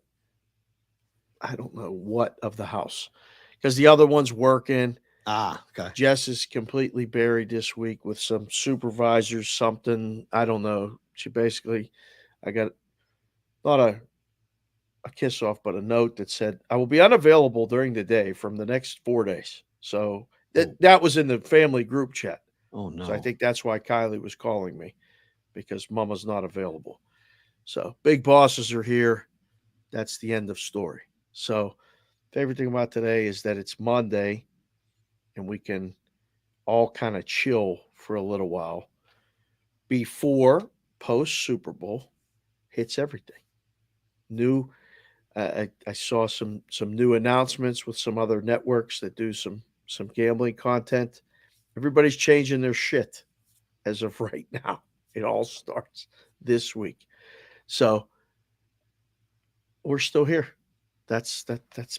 I don't know what of the house. Because the other one's working. Okay. Jess is completely buried this week with some supervisors, something. I don't know. She basically, I got not a kiss off, but a note that said, I will be unavailable during the day from the next 4 days. So that was in the family group chat. Oh, no. So I think that's why Kylie was calling me, because Mama's not available. So big bosses are here. That's the end of story. So favorite thing about today is that it's Monday and we can all kind of chill for a little while before post Super Bowl hits everything. New, I saw some new announcements with some other networks that do some gambling content. Everybody's changing their shit as of right now. It all starts this week. So we're still here. That's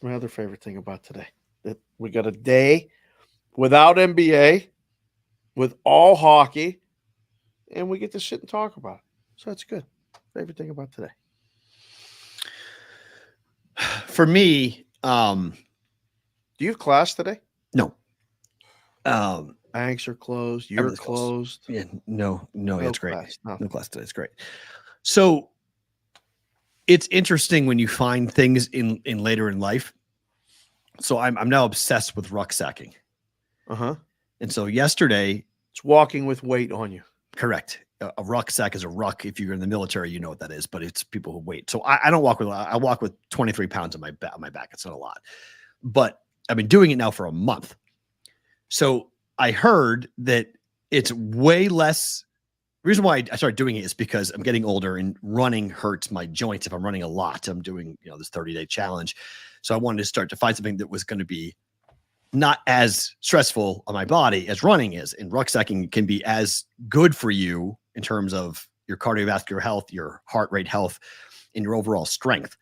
my other favorite thing about today. That we got a day without NBA, with all hockey, and we get to sit and talk about it. So that's good. Favorite thing about today. For me, do you have class today? No. Banks are closed. You're closed. Yeah, no, it's great. Class, no class today. It's great. So it's interesting when you find things in later in life. So I'm now obsessed with rucksacking. And so yesterday, it's walking with weight on you. Correct. A rucksack is a ruck. If you're in the military, you know what that is, but it's people who weight. So I don't walk with, I walk with 23 pounds on my back. It's not a lot, but I've been doing it now for a month. So I heard that it's way less. The reason why I started doing it is because I'm getting older and running hurts my joints. If I'm running a lot, I'm doing, this 30-day challenge. So I wanted to start to find something that was going to be not as stressful on my body as running is. And rucksacking can be as good for you in terms of your cardiovascular health, your heart rate health, and your overall strength.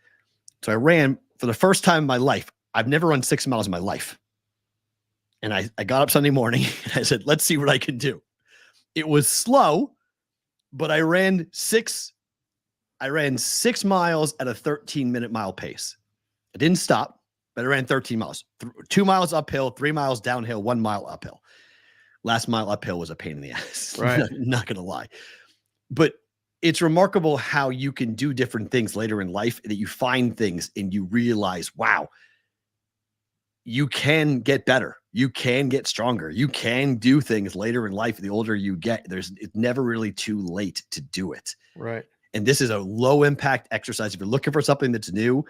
So I ran for the first time in my life. I've never run 6 miles in my life. And I got up Sunday morning and I said, let's see what I can do. It was slow, but I ran 6 miles at a 13-minute mile pace. I didn't stop, but I ran 13 miles, 2 miles uphill, 3 miles downhill, 1 mile uphill. Last mile uphill was a pain in the ass. Right. Not going to lie. But it's remarkable how you can do different things later in life, that you find things and you realize, wow, you can get better. You can get stronger. You can do things later in life. The older you get, it's never really too late to do it. Right. And this is a low impact exercise. If you're looking for something that's new,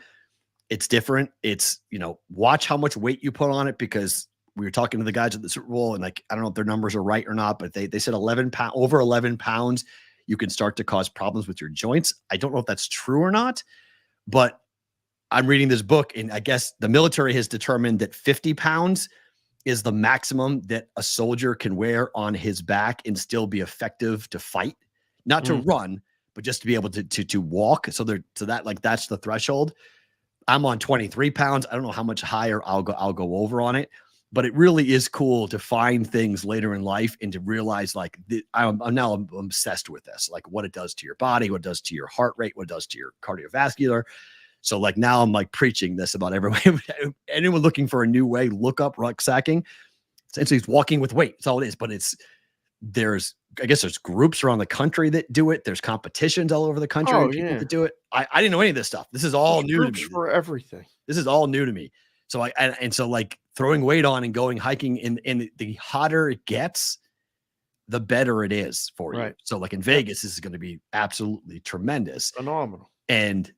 it's different. It's, watch how much weight you put on it, because we were talking to the guys at the Super Bowl and I don't know if their numbers are right or not, but they said over 11 pounds. you can start to cause problems with your joints. I don't know if that's true or not, but I'm reading this book, and I guess the military has determined that 50 pounds is the maximum that a soldier can wear on his back and still be effective to fight, not to run, but just to be able to walk. So that's the threshold. I'm on 23 pounds. I don't know how much higher I'll go over on it, but it really is cool to find things later in life and to realize I'm obsessed with this, like what it does to your body, what it does to your heart rate, what it does to your cardiovascular. So like now I'm like preaching this about everyone. Anyone looking for a new way, look up rucksacking. Essentially, it's walking with weight. That's all it is. But there's groups around the country that do it. There's competitions all over the country. People that do it. I didn't know any of this stuff. This is all new to me. For everything. This is all new to me. So so like throwing weight on and going hiking, and the hotter it gets, the better it is for you. So like in Vegas, this is going to be absolutely tremendous. Phenomenal. And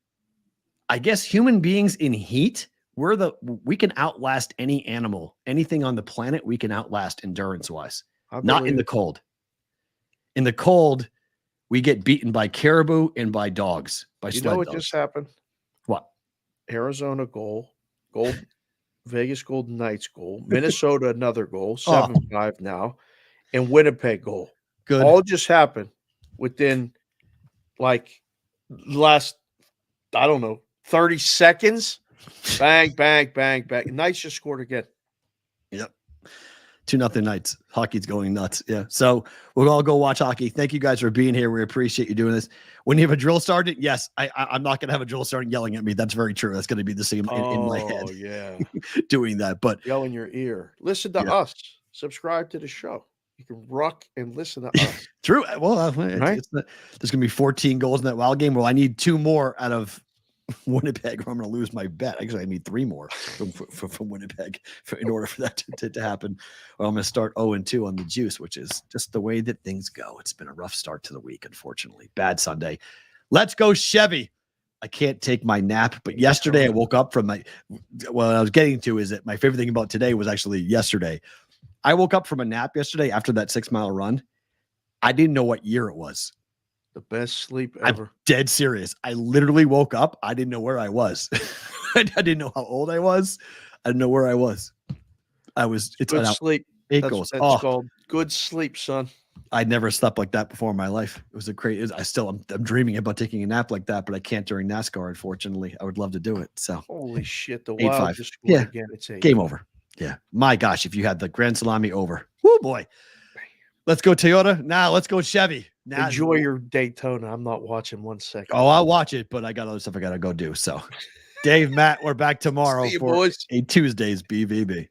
I guess human beings in heat, we can outlast any animal, anything on the planet, we can outlast endurance-wise. Not in the cold. In the cold, we get beaten by caribou and by dogs. You know what just happened? What? Arizona goal, Vegas Golden Knights goal, Minnesota another goal, 7-5 now, and Winnipeg goal. Good. All just happened within like last, I don't know, 30 seconds. Bang, bang, bang, bang. Knights just scored again. Yep. 2-0 Knights. Hockey's going nuts. Yeah. So we'll all go watch hockey. Thank you guys for being here. We appreciate you doing this. When you have a drill sergeant, yes, I'm not going to have a drill sergeant yelling at me. That's very true. That's going to be the same in my head. Oh, yeah. Doing that. But yell in your ear. Listen to us. Subscribe to the show. You can rock and listen to us. True. Well, there's going to be 14 goals in that wild game. Well, I need 2 more out of Winnipeg, or I'm going to lose my bet. Actually, I need 3 more from Winnipeg in order for that to happen. Or I'm going to start 0-2 on the juice, which is just the way that things go. It's been a rough start to the week, unfortunately. Bad Sunday. Let's go Chevy. I can't take my nap, but yesterday I woke up from what I was getting to is that my favorite thing about today was actually yesterday. I woke up from a nap yesterday after that 6-mile run. I didn't know what year it was. The best sleep ever. I'm dead serious. I literally woke up. I didn't know where I was. I didn't know how old I was. I didn't know where I was. It's good sleep. 8 That's goals. called good sleep, son. I'd never slept like that before in my life. It was I'm dreaming about taking a nap like that, but I can't during NASCAR, unfortunately. I would love to do it. So holy shit. The 8-5. Wild just scored again. It's 8. Game over. Yeah. My gosh, if you had the Grand Salami over. Woo boy. Let's go Toyota. Now let's go Chevy. Now, enjoy your Daytona. I'm not watching 1 second. Oh, I'll watch it, but I got other stuff I got to go do. So, Dave, Matt, we're back tomorrow See you, for boys. a Tuesday's BVB.